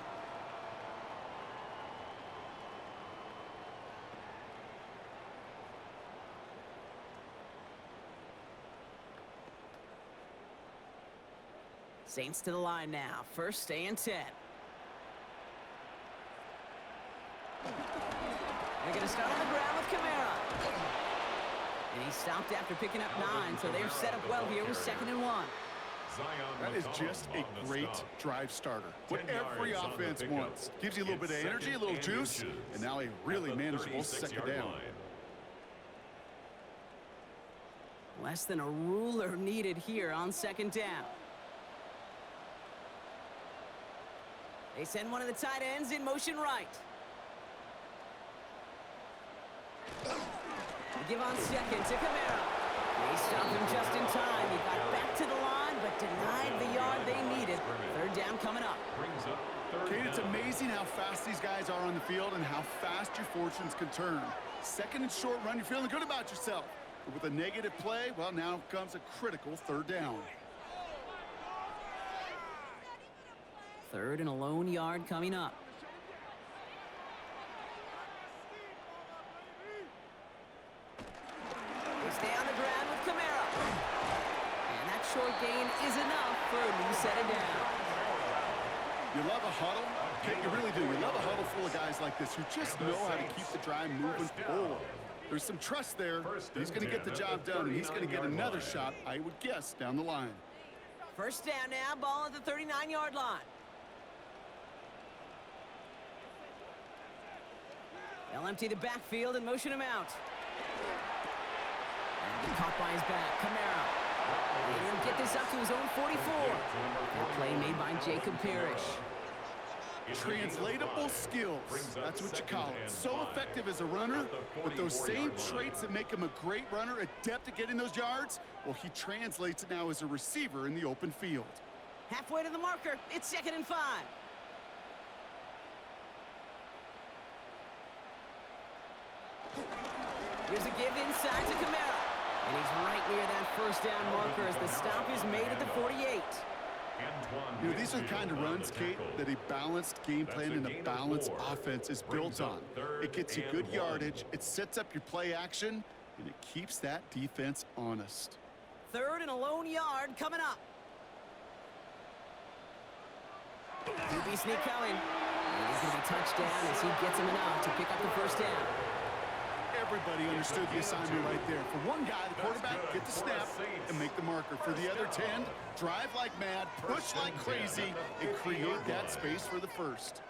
Saints to the line now. First and 10. They're going to start on the ground with Kamara. And he stopped after picking up 9, so they're set up well here with 2nd and 1. That is just a great drive starter. What every offense wants. Gives you a little bit of energy, a little juice, and now a really manageable second down. Less than a ruler needed here on 2nd down. They send one of the tight ends in motion right. They give on 2nd to Kamara. They stop him just in time. He got back to the line, but denied the yard they needed. 3rd down coming up. Kate, it's amazing how fast these guys are on the field and how fast your fortunes can turn. 2nd and short run, you're feeling good about yourself. But with a negative play, well, now comes a critical 3rd down. 3rd and a lone yard coming up. They stay on the ground with Kamara. And that short gain is enough for a new set of down. You love a huddle? Kate, you really do. You love a huddle full of guys like this who just know how to keep the drive moving forward. There's some trust there. He's going to get the job done, and he's going to get another shot, I would guess, down the line. 1st down now, ball at the 39-yard line. They'll empty the backfield and motion him out. And caught by his back, Kamara. And he'll get this up to his own 44. A play made by Jacob Parrish. Translatable skills, that's what you call it. So effective as a runner, but those same traits that make him a great runner, adept at getting those yards, well, he translates it now as a receiver in the open field. Halfway to the marker, it's 2nd and 5. Here's a give inside to Kamara. And he's right near that 1st down marker as the stop is made at the 48. You know, these are the kind of runs, Kate, that a balanced game plan and a balanced offense is built on. It gets you good yardage, it sets up your play action, and it keeps that defense honest. 3rd and a lone yard coming up. QB sneak coming. And he's going to be touched down as he gets him enough to pick up the 1st down. Everybody understood the assignment right there. For one guy, the quarterback, get the snap and make the marker. For the other 10, drive like mad, push like crazy, and create that space for the first.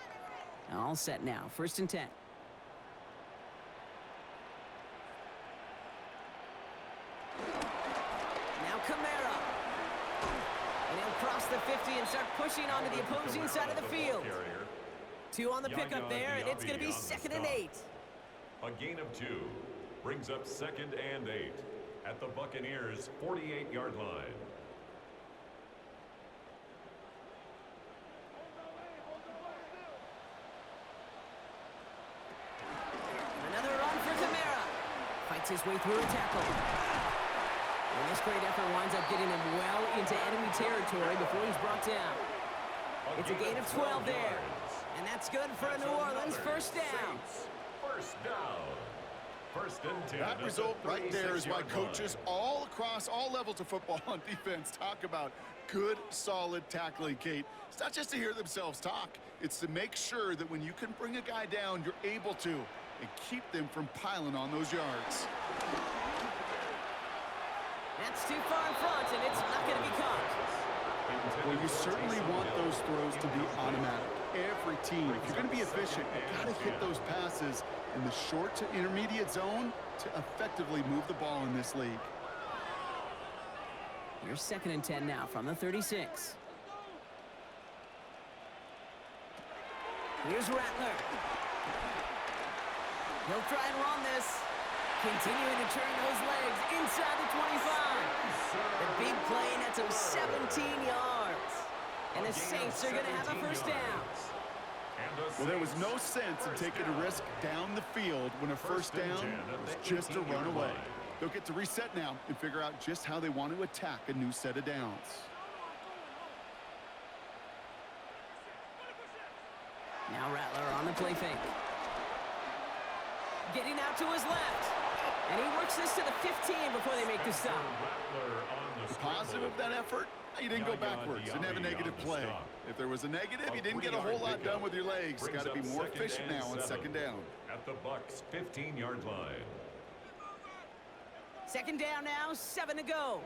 All set now. 1st and 10. Now Kamara. And he'll cross the 50 and start pushing onto the opposing side of the field. 2 on the pickup there, and it's going to be 2nd and 8. A gain of 2 brings up 2nd and 8 at the Buccaneers' 48-yard line. Another run for Kamara. Fights his way through a tackle. And this great effort winds up getting him well into enemy territory before he's brought down. It's a gain of 12 there. And that's good for a New Orleans 1st down. First down. 1st and 10. That result right there is why coaches all across all levels of football on defense talk about good, solid tackling, Kate. It's not just to hear themselves talk. It's to make sure that when you can bring a guy down, you're able to, and keep them from piling on those yards. That's too far in front, and it's not going to be caught. Well, you certainly want those throws to be automatic. Every team, if you're going to be efficient, you've got to hit those passes in the short to intermediate zone to effectively move the ball in this league. Here's 2nd and 10 now from the 36. Here's Rattler. He'll try and run this. Continuing to turn those legs inside the 25. The big play nets him 17 yards. And the Saints are going to have a 1st down. Well, there was no sense in taking a risk down the field when a 1st down was just a run away. They'll get to reset now and figure out just how they want to attack a new set of downs. Now Rattler on the play fake. Getting out to his left. And he works this to the 15 before they make the stop. The positive of that effort, you didn't go backwards. Didn't have a negative play. If there was a negative, you didn't get a whole lot done with your legs. Got to be more efficient now on 2nd down. At the Bucs' 15-yard line. 2nd down now, 7 to go.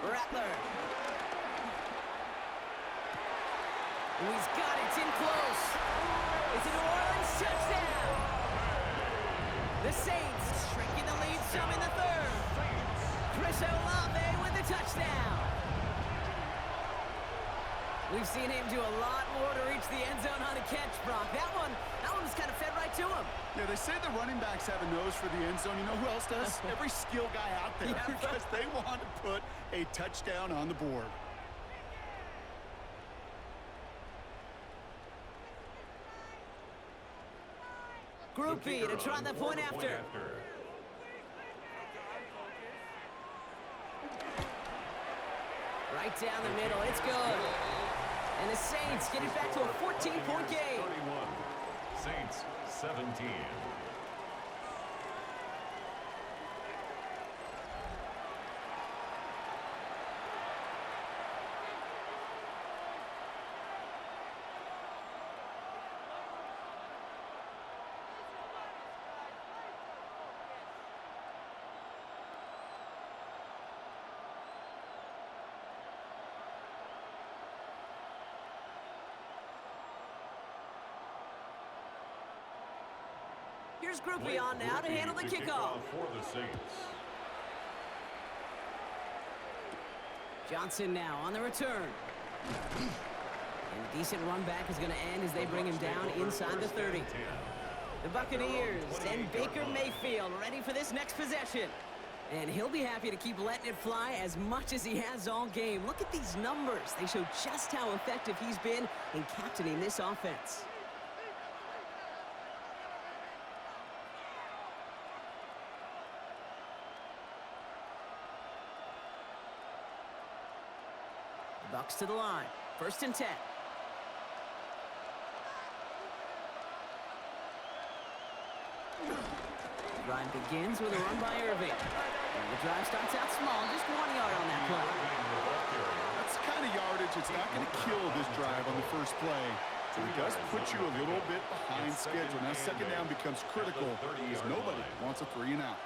Rattler. He's got it. It's in close. It's a New Orleans touchdown. The Saints shrinking the lead some in the 3rd. Chris Olave with the touchdown. We've seen him do a lot more to reach the end zone on a catch, Brock. That one was kind of fed right to him. Yeah, they say the running backs have a nose for the end zone. You know who else does? Every skill guy out there, because they want to put a touchdown on the board. Group B to try the point after. Right down the middle. It's good. And the Saints get it back to a 14-point game. 31. Saints 17. Here's Group B on now to handle the kickoff. For the Saints. Johnson now on the return. And a decent run back is going to end as they bring him down inside the 30. The Buccaneers and Baker Mayfield ready for this next possession. And he'll be happy to keep letting it fly as much as he has all game. Look at these numbers. They show just how effective he's been in captaining this offense. Bucks to the line. 1st and 10. Drive begins with a run by Irving. And the drive starts out small, just 1 yard on that play. That's the kind kind of yardage, it's not going to kill this drive on the first play. So it does put you a little bit behind schedule. Now second down becomes critical because nobody wants a 3-and-out.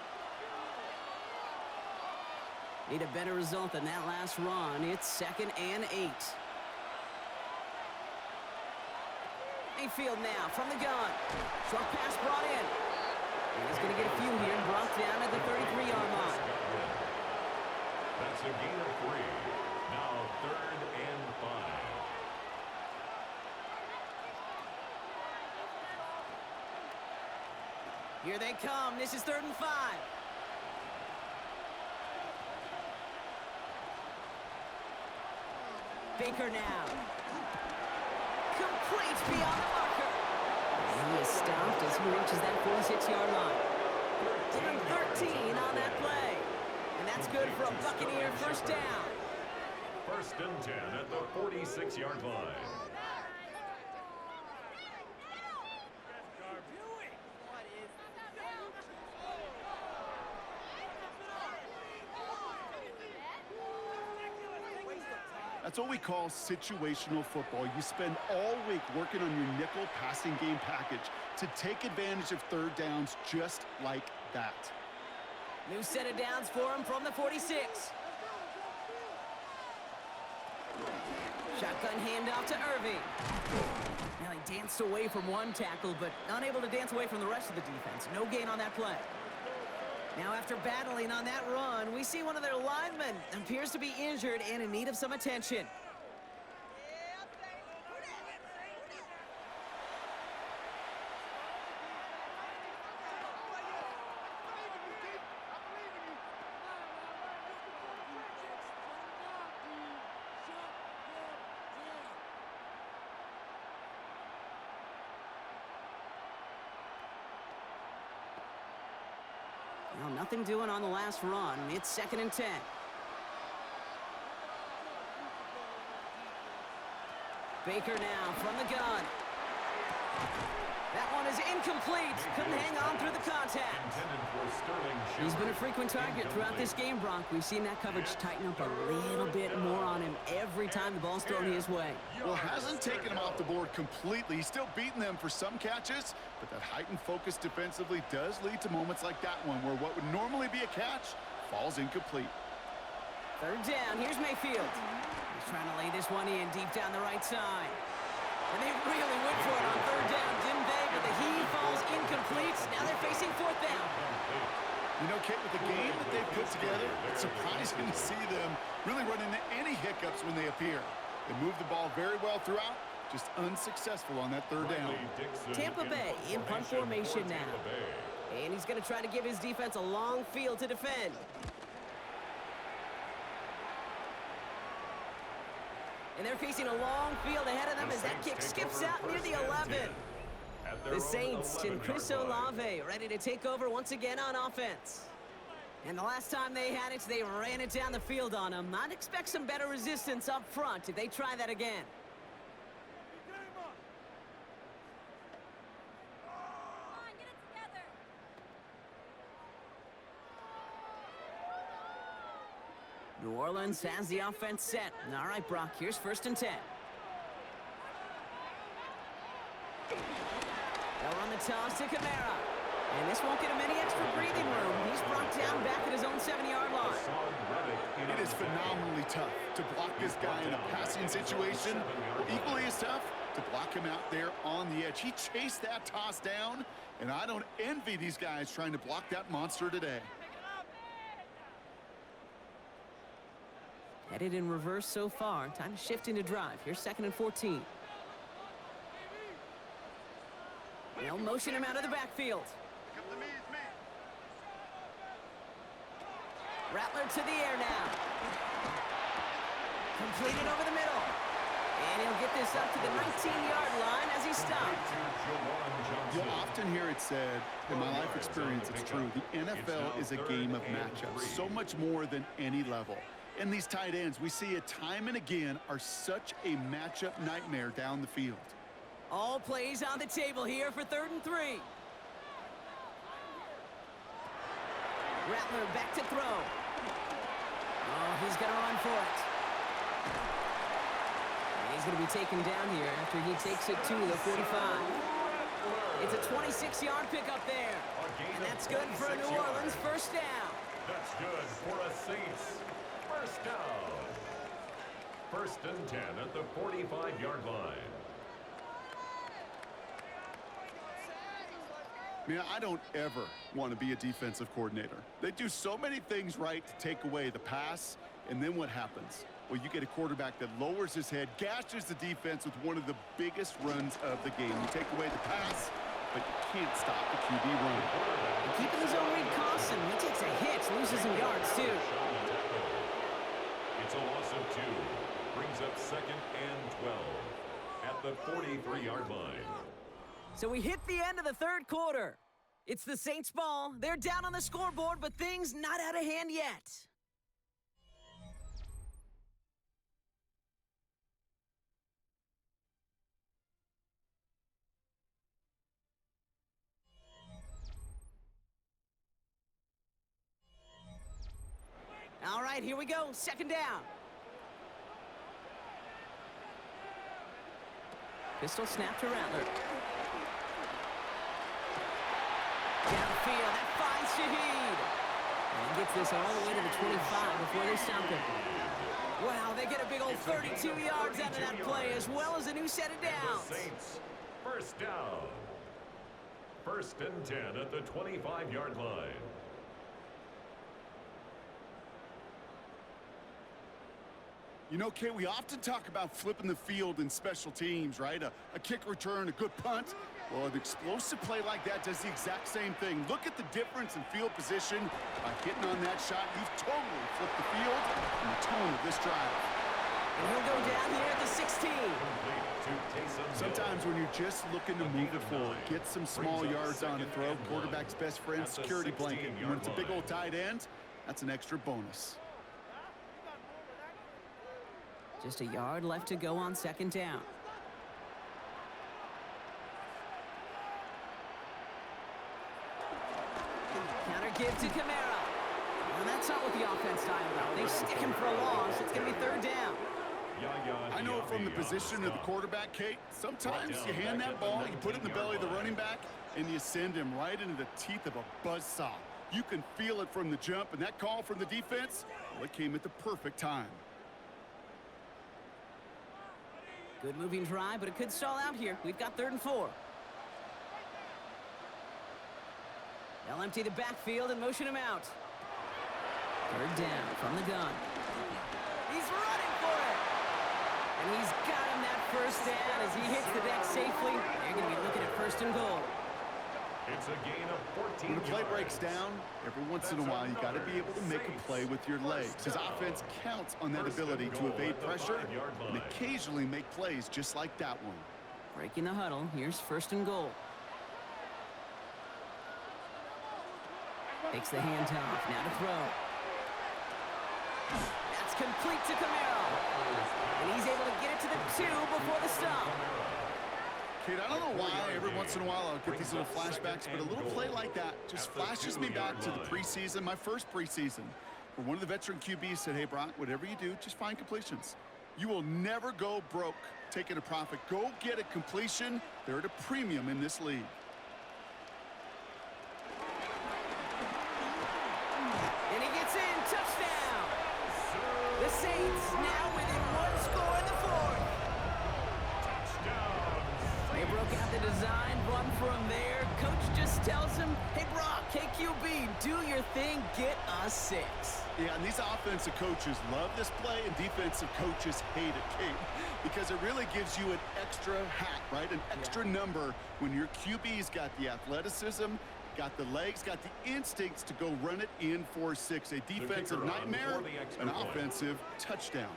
Need a better result than that last run. It's 2nd and 8. Mayfield now from the gun. Short pass brought in. And he's going to get a few here and brought down at the 33-yard line. That's a gain of 3. Now 3rd and 5. Here they come. This is 3rd and 5. Baker now. Complete beyond the marker. And he is stopped as he reaches that 46-yard line. Given 13 on that play. And that's good for a Buccaneer first down. 1st and 10 at the 46-yard line. That's what we call situational football. You spend all week working on your nickel passing game package to take advantage of third downs just like that. New set of downs for him from the 46. Shotgun handoff to Irving. Now he danced away from one tackle, but unable to dance away from the rest of the defense. No gain on that play. Now after battling on that run, we see one of their linemen appears to be injured and in need of some attention. Well, nothing doing on the last run. It's 2nd and 10. Baker now from the gun. That one is incomplete. Couldn't hang on through the contact. He's been a frequent target throughout this game, Brock. We've seen that coverage tighten up a little bit more on him every time the ball's thrown his way. Well, hasn't taken him off the board completely. He's still beating them for some catches, but that heightened focus defensively does lead to moments like that one where what would normally be a catch falls incomplete. 3rd down. Here's Mayfield. He's trying to lay this one in deep down the right side. And they really went for it on 3rd down, didn't they? But the heave falls incomplete. Now they're facing 4th down. You know, Kate, with the game that they've put together, it's surprising to see them really run into any hiccups when they appear. They move the ball very well throughout, just unsuccessful on that 3rd down. Tampa Bay in punt formation now. And he's going to try to give his defense a long field to defend. And they're facing a long field ahead of them as that kick skips out near the 11. The Saints and Chris Olave ready to take over once again on offense. And the last time they had it, they ran it down the field on them. I'd expect some better resistance up front if they try that again. New Orleans has the offense set. All right, Brock, here's 1st and 10. They'll run the toss to Kamara. And this won't get him any extra breathing room. He's brought down back at his own 7-yard line. It is phenomenally tough to block this guy in a passing situation. Equally as tough to block him out there on the edge. He chased that toss down, and I don't envy these guys trying to block that monster today. Headed in reverse so far. Time to shift into drive. Here's 2nd and 14. They'll motion him out of the backfield. Rattler to the air now. Completed over the middle. And he'll get this up to the 19-yard line as he stopped. You'll often hear it said, in my life experience, it's true, the NFL is a game of matchups, so much more than any level. And these tight ends, we see it time and again, are such a matchup nightmare down the field. All plays on the table here for 3rd and 3. Rattler back to throw. Oh, he's going to run for it. He's going to be taken down here after he takes it to the 45. It's a 26-yard pickup there. And that's good for a New Orleans first down. That's good for a Saints first down. First and 10 at the 45-yard line. Man, I don't ever want to be a defensive coordinator. They do so many things right to take away the pass, and then what happens? Well, you get a quarterback that lowers his head, gashes the defense with one of the biggest runs of the game. You take away the pass, but you can't stop the QB run. Keeping his own read costs him. He takes a hit, loses some yards, too. It's a loss of 2. Brings up second and 12 at the 43-yard line. So we hit the end of the third quarter. It's the Saints' ball. They're down on the scoreboard, but things not out of hand yet. All right, here we go. Second down. Pistol snap to Rattler. Downfield, that finds Shaheed. And he gets this all the way to the 25 before they stop him. Wow, they get a big old 32 yards out of that play, as well as a new set of downs. The Saints, first down. First and 10 at the 25-yard line. You know, Kate, we often talk about flipping the field in special teams, right? A kick return, a good punt. Well, an explosive play like that does the exact same thing. Look at the difference in field position. By hitting on that shot, you've totally flipped the field and the tone of this drive. And he'll go down here at the 16. Sometimes when you're just looking to move it forward, get some small yards on the throw, quarterback's best friend, security blanket. And when it's a big old tight end, that's an extra bonus. Just a yard left to go on second down. Counter give to Kamara. Well, that's not what the offense style about. They stick him for a loss. It's going to be third down. I know from the position of the quarterback, Kate, sometimes you hand that ball, you put it in the belly of the running back, and you send him right into the teeth of a buzzsaw. You can feel it from the jump, and that call from the defense, well, it came at the perfect time. Good moving drive, but it could stall out here. We've got 3rd and 4. They'll empty the backfield and motion him out. 3rd down from the gun. He's running for it. And he's got him that first down as he hits the deck safely. They're going to be looking at 1st and goal. It's a gain of 14 When a play yards. breaks down, every once in a while, you got to be able to make a play with your legs. His offense counts on that ability to evade pressure and occasionally make plays just like that one. Breaking the huddle. Here's 1st and goal. Takes the handoff. Now to throw. That's complete to Camaro. And he's able to get it to the 2 before the stop. Kate, I don't know why every once in a while I'll get these little flashbacks, but a little play like that just flashes me back to the preseason, my first preseason, where one of the veteran QBs said, hey, Brock, whatever you do, just find completions. You will never go broke taking a profit. Go get a completion. They're at a premium in this league. And he gets in. Touchdown. The Saints now within 1 score in the 4th. They broke out the design, run from there. Coach just tells him, hey, Brock, KQB, do your thing, get us 6. Yeah, and these offensive coaches love this play, and defensive coaches hate it, Kate, because it really gives you an extra hat, right? An extra number when your QB's got the athleticism, got the legs, got the instincts to go run it in for 6. A defensive nightmare, an offensive touchdown.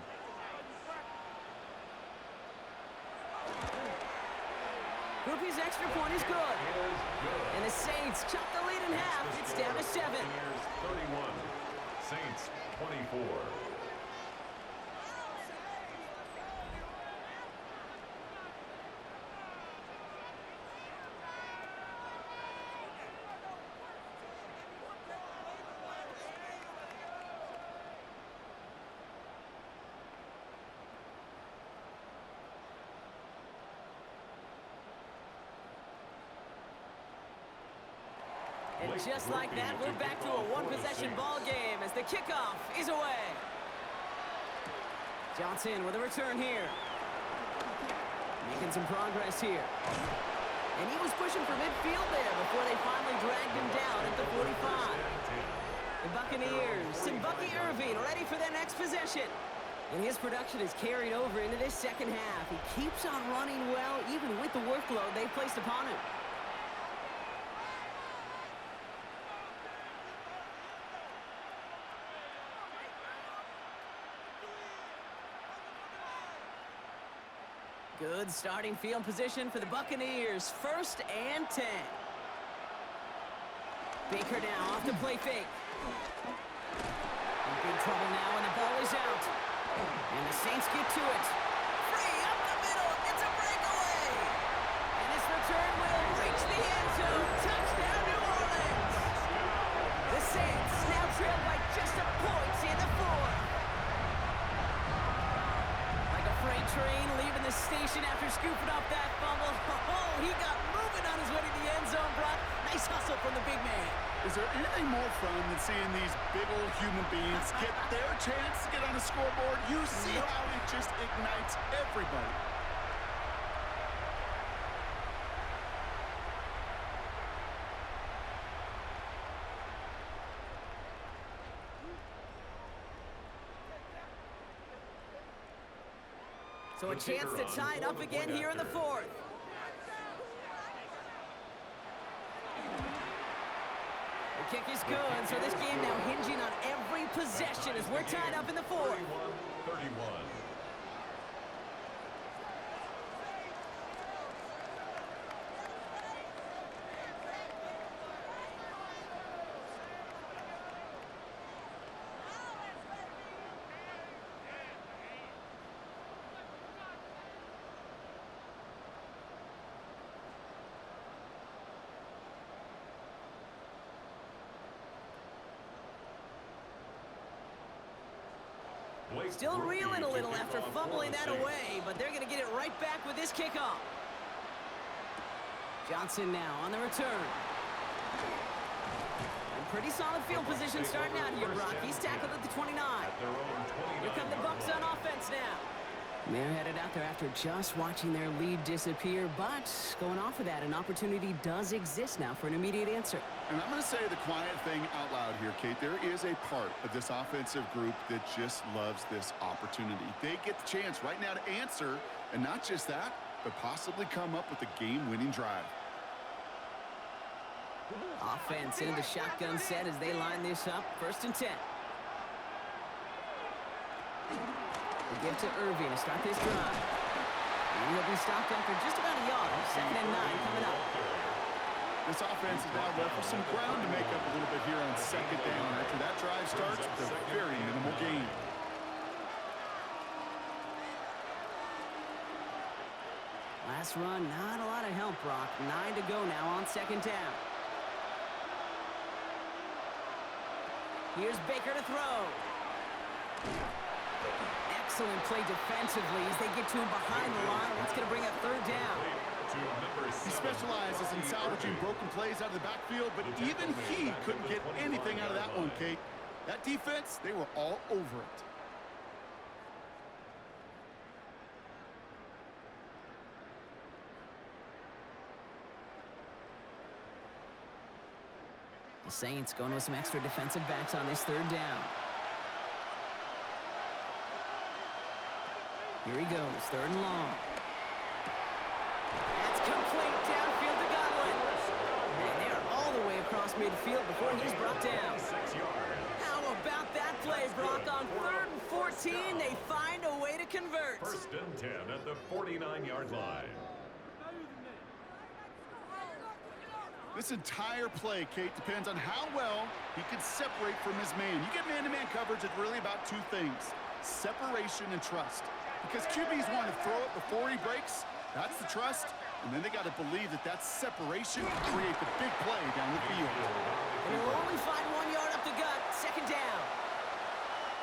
Groupie's extra point is good. And the Saints chop the lead in half. It's down to 7. 31. Saints 24. And just like that, we're back to a one-possession ball game as the kickoff is away. Johnson with a return here. Making some progress here. And he was pushing for midfield there before they finally dragged him down at the 45. The Buccaneers and Bucky Irving ready for their next possession. And his production is carried over into this second half. He keeps on running well, even with the workload they've placed upon him. Good starting field position for the Buccaneers. 1st and 10. Baker now off the play fake. In big trouble now, and the ball is out. And the Saints get to it. Free up the middle. It's a breakaway. And this return will reach the end zone. Touchdown, New Orleans. The Saints now trail by just a point in the 4th. Like a freight train leaving the station after scooping up that fumble. Oh, he got moving on his way to the end zone, Brock. Nice hustle from the big man. Is there anything more fun than seeing these big old human beings get their chance to get on the scoreboard? You see how it just ignites everybody. So a chance to tie it up again here in the 4th. The kick is good, so this game now hinging on every possession as we're tied up in the 4th. 31. Still reeling a little after fumbling that away, but they're going to get it right back with this kickoff. Johnson now on the return. And pretty solid field position starting out here, Brock. He's tackled at the 29. Here come the Bucs on offense now. They're headed out there after just watching their lead disappear, but going off of that, an opportunity does exist now for an immediate answer. And I'm going to say the quiet thing out loud here, Kate. There is a part of this offensive group that just loves this opportunity. They get the chance right now to answer, and not just that, but possibly come up with a game-winning drive. Offense into the shotgun set as they line this up. 1st and 10. They give to Irving to start this drive. And he'll be stopped after just about a yard. 2nd and 9 coming up. This offense is now left with some ground to make up a little bit here on 2nd down after that drive starts with a very minimal gain. Last run, not a lot of help, Brock. 9 to go now on 2nd down. Here's Baker to throw. Excellent play defensively as they get to him behind the line. That's going to bring up 3rd down. He specializes in salvaging broken plays out of the backfield, but even he couldn't get anything out of that one, Kate. That defense, they were all over it. The Saints going with some extra defensive backs on this 3rd down. Here he goes, 3rd and long. That's complete downfield to Godwin. And they're all the way across midfield before he's brought down. How about that play, Brock? On 3rd and 14, they find a way to convert. 1st and 10 at the 49-yard line. This entire play, Kate, depends on how well he can separate from his man. You get man-to-man coverage, it's really about 2 things: separation and trust. Because QBs want to throw it before he breaks. That's the trust. And then they got to believe that that separation can create the big play down the field. And he'll only find 1 yard up the gut. 2nd down.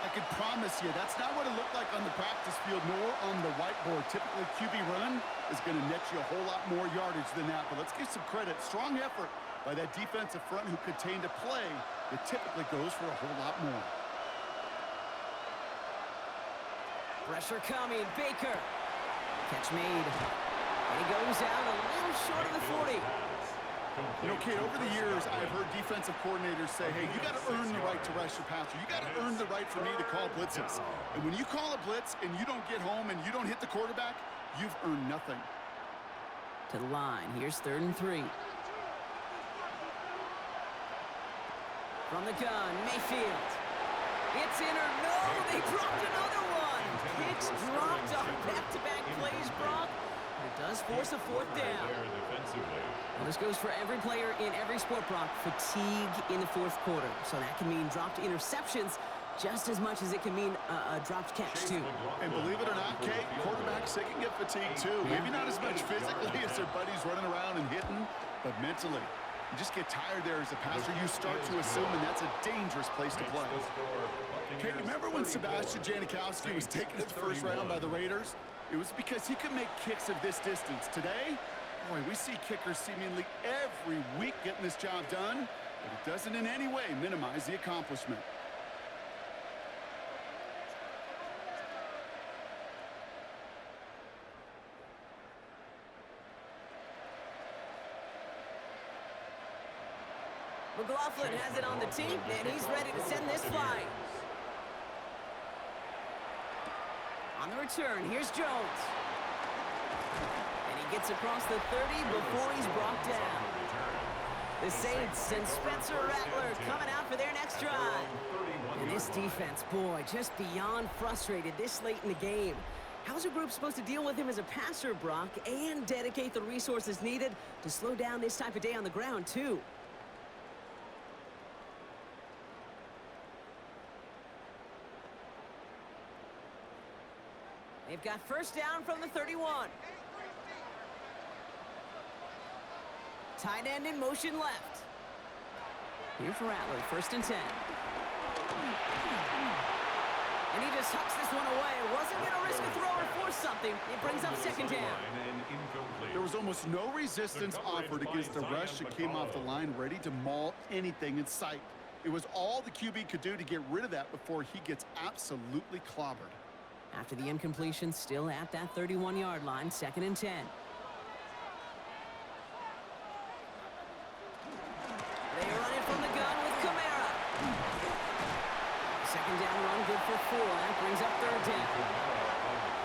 I can promise you that's not what it looked like on the practice field nor on the whiteboard. Typically, QB run is going to net you a whole lot more yardage than that. But let's give some credit. Strong effort by that defensive front who contained a play that typically goes for a whole lot more. Pressure coming. Baker. Catch made. And he goes out a little short of the 40. You know, Kate, over the years, I've heard defensive coordinators say, hey, you got to earn the right to rush your passer. You got to earn the right for me to call blitzes. And when you call a blitz and you don't get home and you don't hit the quarterback, you've earned nothing. To the line. Here's 3rd and 3. From the gun, Mayfield. It's in or no, they dropped another one. Kicks dropped on back-to-back plays, Brock. It does force a 4th down. Well, this goes for every player in every sport, Brock. Fatigue in the 4th quarter. So that can mean dropped interceptions just as much as it can mean a dropped catch, too. And believe it or not, Kate, quarterbacks, they can get fatigued, too. Yeah. Maybe not as much physically as their buddies running around and hitting, but mentally. You just get tired there as a passer. You start to assume, and that's a dangerous place to play. Kate, remember when Sebastian Janikowski was taken in the 1st round by the Raiders? It was because he could make kicks of this distance. Today, boy, we see kickers seemingly every week getting this job done, but it doesn't in any way minimize the accomplishment. McLaughlin has it on the tee, and he's ready to send this flying. On the return, here's Jones. And he gets across the 30 before he's brought down. The Saints and Spencer Rattler coming out for their next drive. And this defense, boy, just beyond frustrated this late in the game. How's a group supposed to deal with him as a passer, Brock, and dedicate the resources needed to slow down this type of day on the ground, too? They've got 1st down from the 31. Tight end in motion left. Here's Rattler, 1st and 10. And he just hucks this one away. Wasn't going to risk a throw or force something. It brings up 2nd down. There was almost no resistance offered against the rush that came off the line ready to maul anything in sight. It was all the QB could do to get rid of that before he gets absolutely clobbered. After the incompletion, still at that 31-yard line, 2nd and 10. They run it from the gun with Kamara. 2nd down run, good for 4. That brings up 3rd down.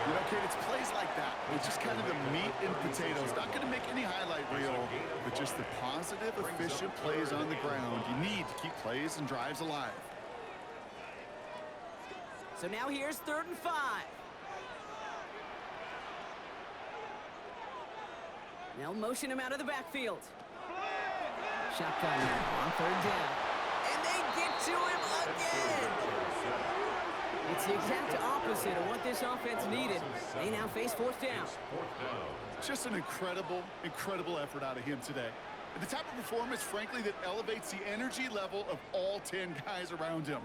You know, Kate, it's plays like that. It's just kind of the meat and potatoes. Not going to make any highlight reel, but just the positive, efficient plays on the ground. You need to keep plays and drives alive. So now here's 3rd and 5. They'll motion him out of the backfield. Shotgun now on 3rd down. And they get to him again. It's the exact opposite of what this offense needed. They now face 4th down. Just an incredible, incredible effort out of him today. And the type of performance, frankly, that elevates the energy level of all 10 guys around him.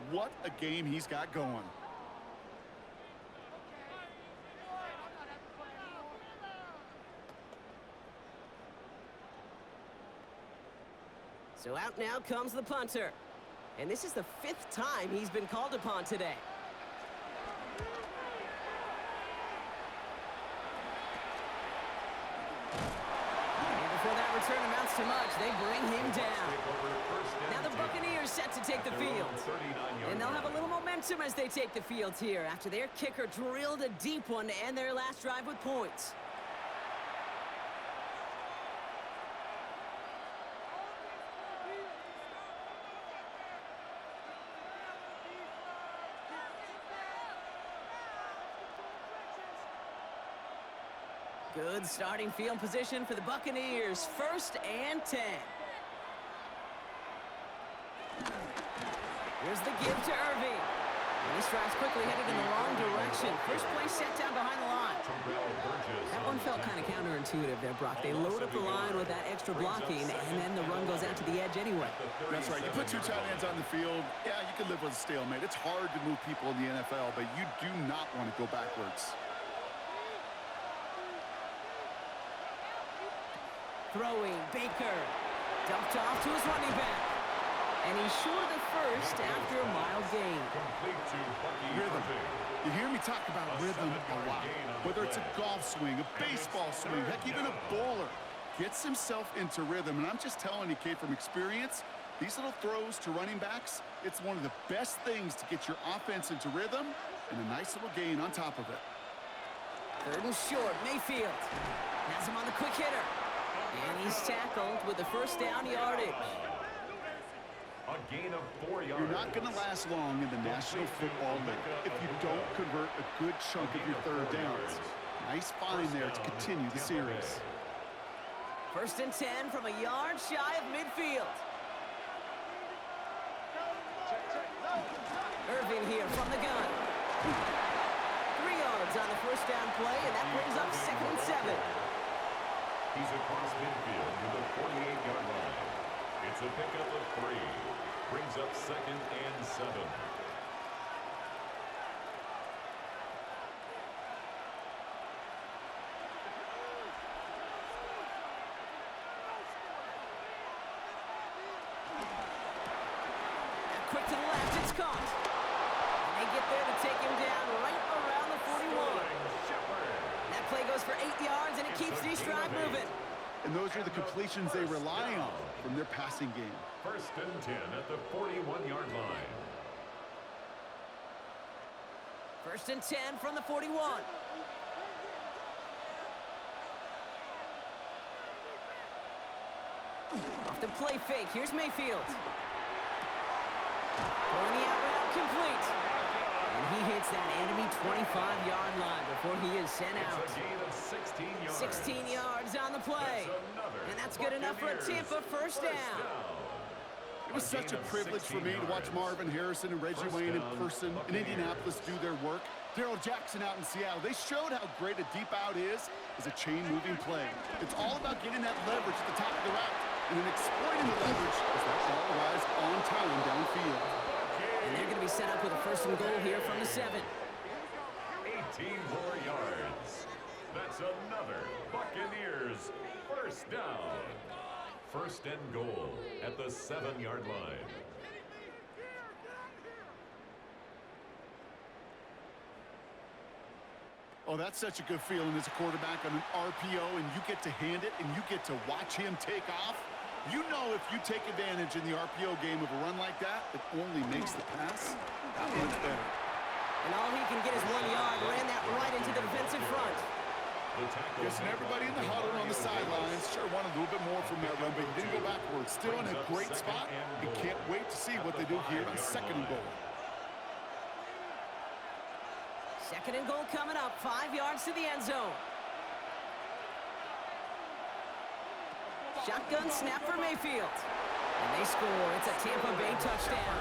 What a game he's got going. So out now comes the punter. And this is the 5th time he's been called upon today. And before that return amounts to much, they bring him down. Now the Buccaneers set to take the field. And they'll have a little momentum as they take the field here after their kicker drilled a deep one to end their last drive with points. Good starting field position for the Buccaneers. 1st and 10. Here's the give to Irving. And he strides quickly, headed in the wrong direction. First play set down behind the line. That one felt kind of counterintuitive there, Brock. They load up the line with that extra extra blocking, and then the run goes out to the edge anyway. That's right. You put two tight ends on the field, yeah, you can live with a stalemate. It's hard to move people in the NFL, but you do not want to go backwards. Throwing, Baker. Dumped off to his running back. And he's short of the first after a mild gain. Complete to Bucky Rhythm. Irving. You hear me talk about rhythm a lot. Whether it's a golf swing, a baseball swing, heck, even a bowler gets himself into rhythm. And I'm just telling you, Kate, from experience, these little throws to running backs, it's one of the best things to get your offense into rhythm and a nice little gain on top of it. 3rd and short, Mayfield. Has him on the quick hitter. And he's tackled with the first down yardage. A gain of 4 yards. You're not going to last long in the National Football League if you don't convert a good chunk of your 3rd downs. Nice find there to continue the series. 1st and 10 from a yard shy of midfield. Irving here from the gun. 3 yards on the first down play, and that brings up 2nd and 7. He's across midfield to the 48-yard line. It's a pickup of 3. Brings up 2nd and 7. Quick to the left, it's caught. And they get there to take him down right around the 41. That play goes for 8 yards, and it keeps the stride moving. And those are the completions they rely on from their passing game. 1st and 10 at the 41-yard line. 1st and 10 from the 41. Off the play fake, here's Mayfield. Throwing the out route complete. And he hits that enemy 25-yard line before he is sent out. It's a gain of 16 yards. 16 yards on the play. And that's good enough for a Tampa first down. It was such a privilege for me to watch Marvin Harrison and Reggie Wayne in person in Indianapolis do their work. Darrell Jackson out in Seattle. They showed how great a deep out is as a chain-moving play. It's all about getting that leverage at the top of the route and then exploiting the leverage as that ball arrives on time downfield. And they're going to be set up with a 1st and goal here from the 7. 18 more yards. That's another Buccaneers first down. 1st and goal at the 7-yard line. Oh, that's such a good feeling as a quarterback on an RPO, and you get to hand it, and you get to watch him take off. You know if you take advantage in the RPO game of a run like that, it only makes the pass that much better. And all he can get is 1 yard. Ran that right into the defensive front. Guessing everybody in the huddle on the sidelines sure wanted a little bit more from that run, but he didn't go backwards. Still in a great spot, and can't wait to see what they do here on 2nd and goal. 2nd and goal coming up. 5 yards to the end zone. Shotgun snap for Mayfield. And they score. It's a Tampa Bay touchdown.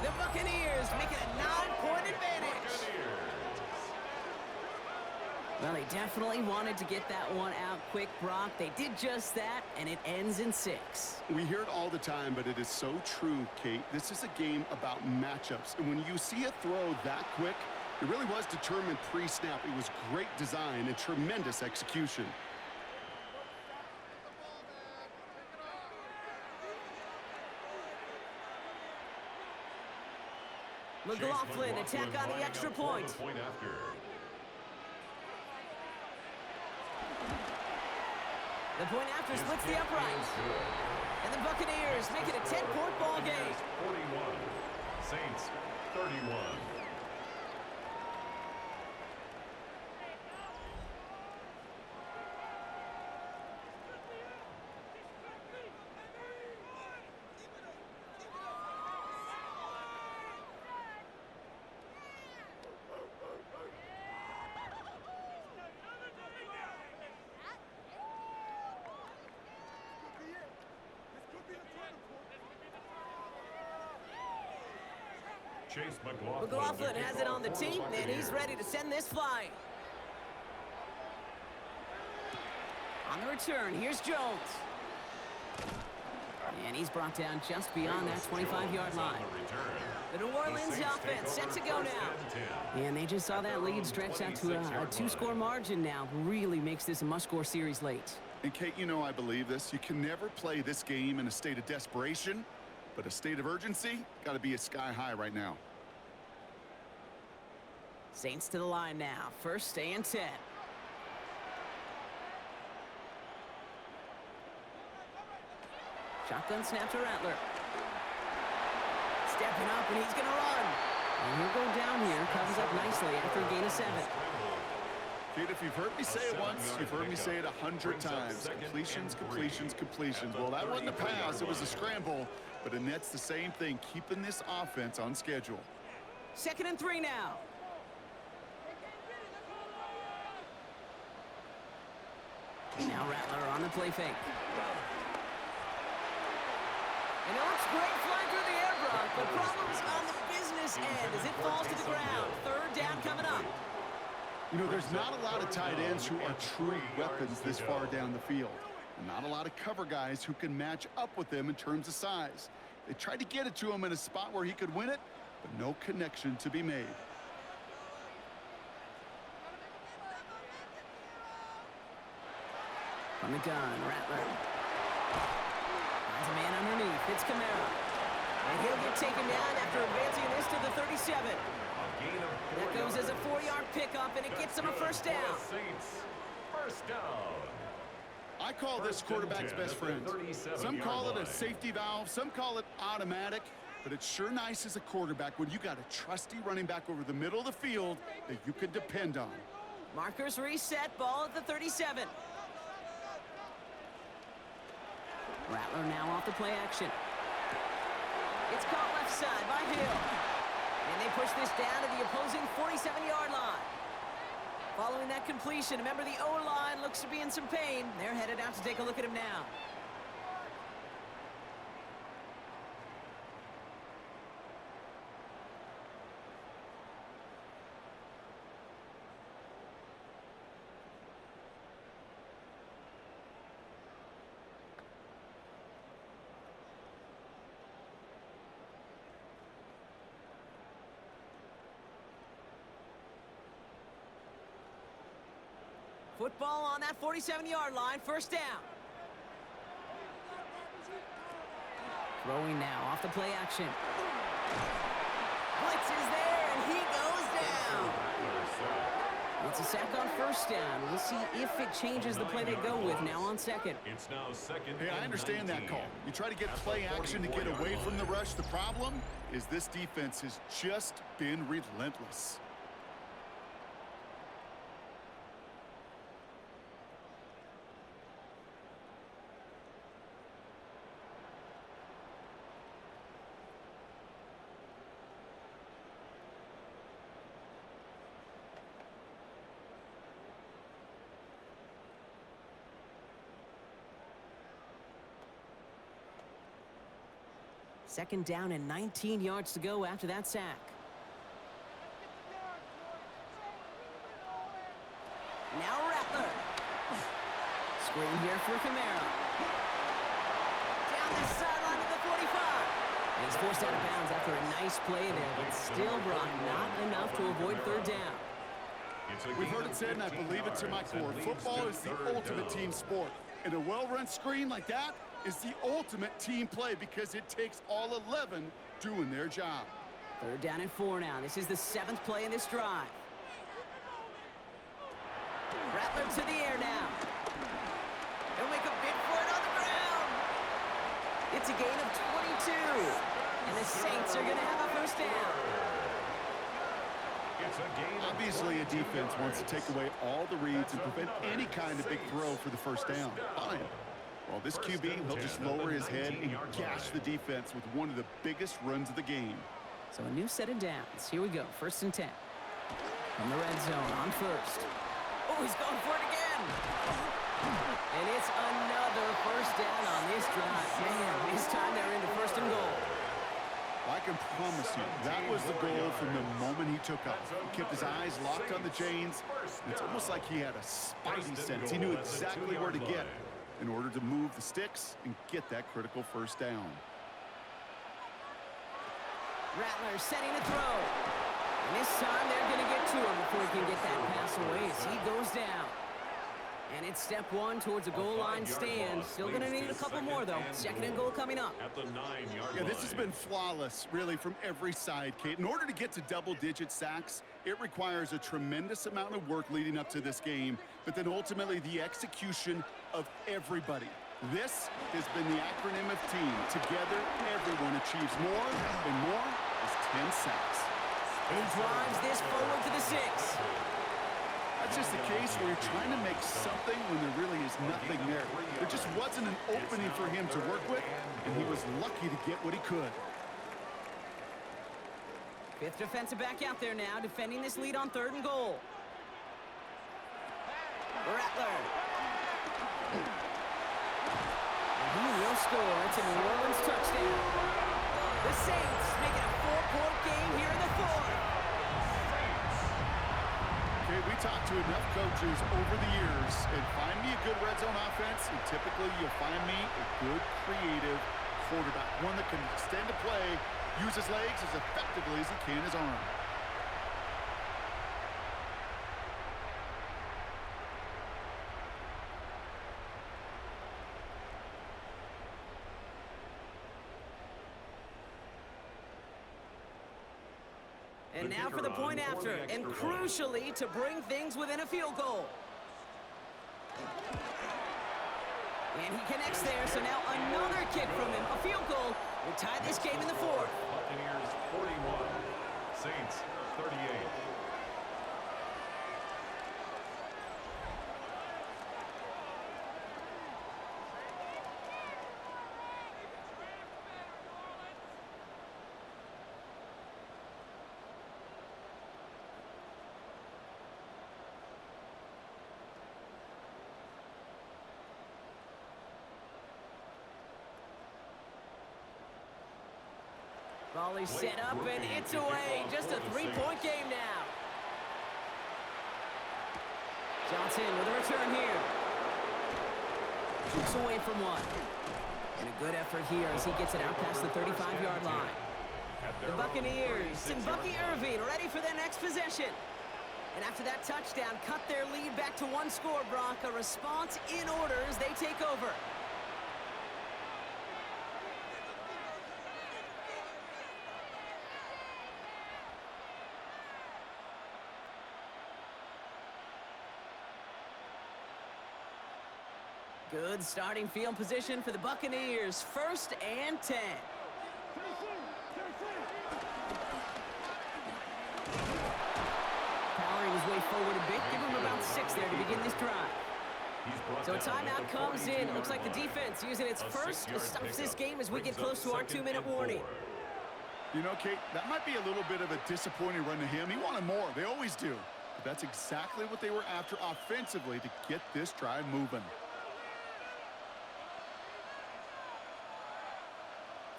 The Buccaneers make it a 9-point advantage. Well, they definitely wanted to get that one out quick, Brock. They did just that, and it ends in 6. We hear it all the time, but it is so true, Kate. This is a game about matchups. And when you see a throw that quick, it really was determined pre-snap. It was great design and tremendous execution. McLaughlin attack on the extra point. The point after splits the upright. And the Buccaneers make it a 10-point ball game. 41. Saints 31. Chase McLaughlin has it on the team, and he's ready to send this flying. On the return, here's Jones. And he's brought down just beyond that 25-yard line. The New Orleans offense set to go now. And they just saw that lead stretch out to a two-score margin now. Really makes this a must-score series late. And Kate, you know I believe this. You can never play this game in a state of desperation, but a state of urgency got to be sky high right now. Saints to the line now. First and 10. Shotgun snap to Rattler. Stepping up, and he's going to run. And he'll go down here. Covers up nicely after a gain of 7. Kate, if you've heard me say it once, you've heard me say it 100 times. Completions, completions, completions. Well, that wasn't a pass. It was a scramble. But Annette's the same thing, keeping this offense on schedule. 2nd and 3 now. Now Rattler on the play fake. And it looks great flying through the air, Brock, but problems on the business end as it falls to the ground. 3rd down coming up. You know, there's not a lot of tight ends who are true weapons this far down the field. And not a lot of cover guys who can match up with them in terms of size. They tried to get it to him in a spot where he could win it, but no connection to be made. From the gun, Rattler. Finds a man underneath. It's Kamara. And he'll get taken down after advancing this to the 37. That goes as a 4-yard pickup, and it gets him a first down. First down. I call this quarterback's best friend. Some call it a safety valve, some call it automatic, but it's sure nice as a quarterback when you got a trusty running back over the middle of the field that you can depend on. Markers reset, ball at the 37. Rattler now off the play action. It's caught left side by Hill. And they push this down to the opposing 47-yard line. Following that completion, remember the O-line looks to be in some pain. They're headed out to take a look at him now. Football on that 47-yard line, first down. Throwing now off the play action. Blitz is there, and he goes down. It's a sack on first down. We'll see if it changes the play they go with now on 2nd. It's now 2nd. Hey, I understand that call. You try to get play action to get away from the rush. The problem is this defense has just been relentless. Second down and 19 yards to go after that sack. Now Rattler. Screen here for Kamara. Down the sideline to the 45. And he's forced out of bounds after a nice play there, but still brought not enough to avoid 3rd down. We've heard it said, and I believe it to my core, football is the ultimate team sport. And a well-run screen like that is the ultimate team play because it takes all 11 doing their job. 3rd down and 4 now. This is the 7th play in this drive. Rattler to the air now. He'll make a bid for it on the ground. It's a gain of 22. And the Saints are going to have a first down. Obviously, a defense wants to take away all the reads and prevent any kind of big throw for the first down. Fine. Well, this QB, he'll just lower his head and gash the defense with one of the biggest runs of the game. So a new set of downs. Here we go. 1st and 10. From the red zone on 1st. Oh, he's going for it again. And it's another first down on this drive. Man, this time they're into 1st and goal. I can promise you, that was the goal from the moment he took off. He kept his eyes locked on the chains. It's almost like he had a spidey sense. He knew exactly where to get. in order to move the sticks and get that critical first down. Rattler setting a throw. And this time they're going to get to him before he can get that pass away as he goes down. And it's step one towards a goal line stand. Still going to need a couple more, though. Second and goal coming up. At the 9-yard line. This has been flawless, really, from every side, Kate. In order to get to double-digit sacks, it requires a tremendous amount of work leading up to this game, but then ultimately the execution of everybody. This has been the acronym of team. Together, everyone achieves more, and more is 10 sacks. And he drives this forward to the 6. That's just a case where you're trying to make something when there really is nothing there. There just wasn't an opening for him to work with, and he was lucky to get what he could. Fifth defensive back out there now, defending this lead on 3rd and goal. Rattler. And he will score. It's a New Orleans touchdown. The Saints make it a 4-point game here in the 4th. We talked to enough coaches over the years, and find me a good red zone offense, and typically you'll find me a good, creative quarterback, one that can extend a play, use his legs as effectively as he can his arm. And now for the point after, and crucially to bring things within a field goal. And he connects there, so now another kick from him. A field goal will tie this game in the 4th. Buccaneers 41, Saints 38. Volley set up, and it's away. Just a 3-point game now. Johnson with a return here. Shoots away from one. And a good effort here as he gets it out past the 35-yard line. The Buccaneers and Bucky Irving ready for their next possession. And after that touchdown, cut their lead back to 1 score, Brock. A response in order as they take over. Good starting field position for the Buccaneers. 1st and 10. Powering his way forward a bit. Give him about 6 there to begin this drive. So a timeout comes in. It looks like the defense using its first stops this game as we get close to our 2-minute warning. You know, Kate, that might be a little bit of a disappointing run to him. He wanted more. They always do. But that's exactly what they were after offensively to get this drive moving.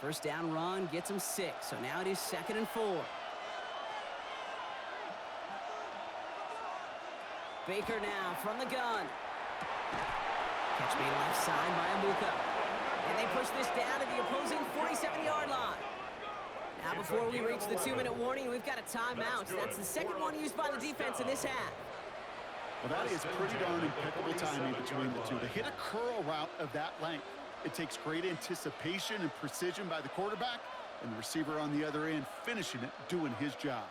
First down run gets him 6, so now it is 2nd and 4. Baker now from the gun. Catch made left side by Abuka. And they push this down to the opposing 47-yard line. Now before we reach the 2-minute warning, we've got a timeout. That's the second one used by the defense in this half. Well, that is pretty darn impeccable timing between the two. To hit a curl route of that length, it takes great anticipation and precision by the quarterback, and the receiver on the other end finishing it, doing his job.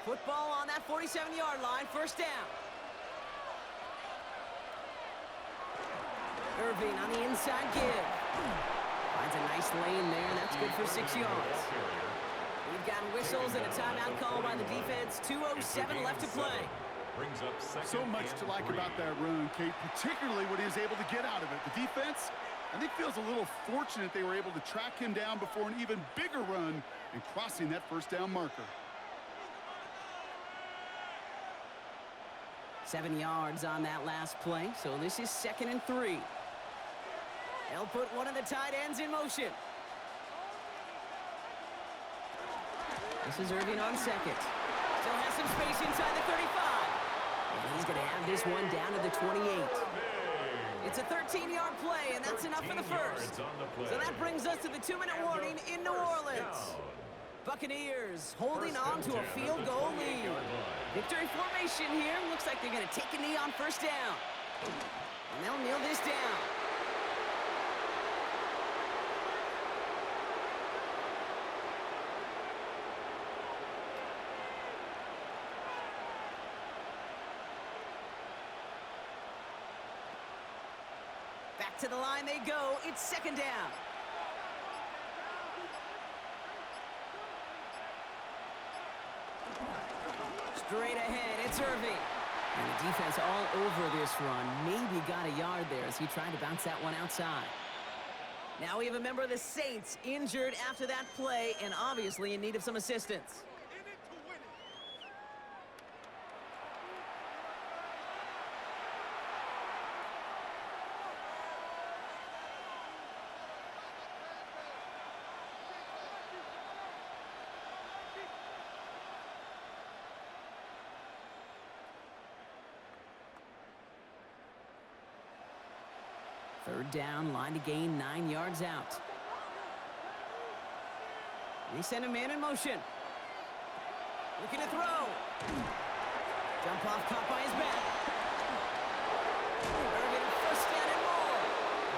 Football on that 47-yard line, first down. Irving on the inside give. Finds a nice lane there, and that's good for 6 yards. We've got whistles and a timeout call by the defense. 2:07 left to play. So much to like about that run, Kate, particularly what he was able to get out of it. The defense, I think, feels a little fortunate they were able to track him down before an even bigger run and crossing that first down marker. 7 yards on that last play, so this is 2nd and 3. They'll put one of the tight ends in motion. This is Irving on second. Still has some space inside the 35. And he's going to have this one down to the 28. It's a 13-yard play, and that's enough for the first. So that brings us to the 2-minute warning in New Orleans. Buccaneers holding on to a field goal lead. Victory formation here. Looks like they're going to take a knee on first down. And they'll kneel this down. Back to the line they go. It's second down. Straight ahead, it's Irving. And the defense all over this run. Maybe got a yard there as he tried to bounce that one outside. Now we have a member of the Saints injured after that play and obviously in need of some assistance. Third down, line to gain, 9 yards out. They send a man in motion. Looking to throw. Jump off, caught by his back. Irving, first down and more.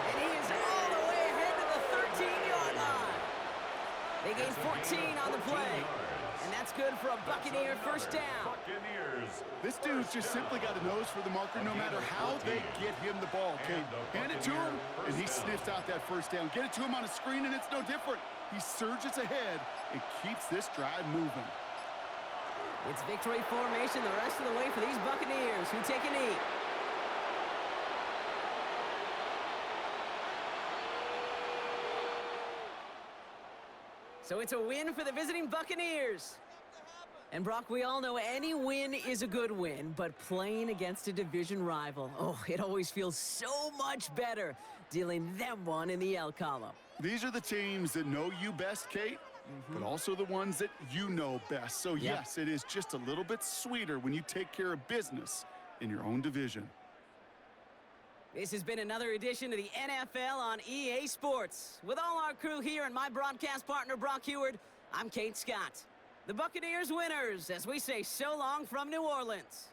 And he is all the way ahead to the 13-yard line. They gain 14 on the play. And that's good for a Buccaneer first down. This dude's just simply got a nose for the marker no matter how they get him the ball, Kate. Hand it to him, and he sniffs out that first down. Get it to him on a screen, and it's no different. He surges ahead and keeps this drive moving. It's victory formation the rest of the way for these Buccaneers who take a knee. So it's a win for the visiting Buccaneers. And Brock, we all know any win is a good win, but playing against a division rival, oh, it always feels so much better dealing them one in the L column. These are the teams that know you best, Kate, but also the ones that you know best. So, yes, it is just a little bit sweeter when you take care of business in your own division. This has been another edition of the NFL on EA Sports. With all our crew here and my broadcast partner, Brock Heward, I'm Kate Scott. The Buccaneers winners as we say so long from New Orleans.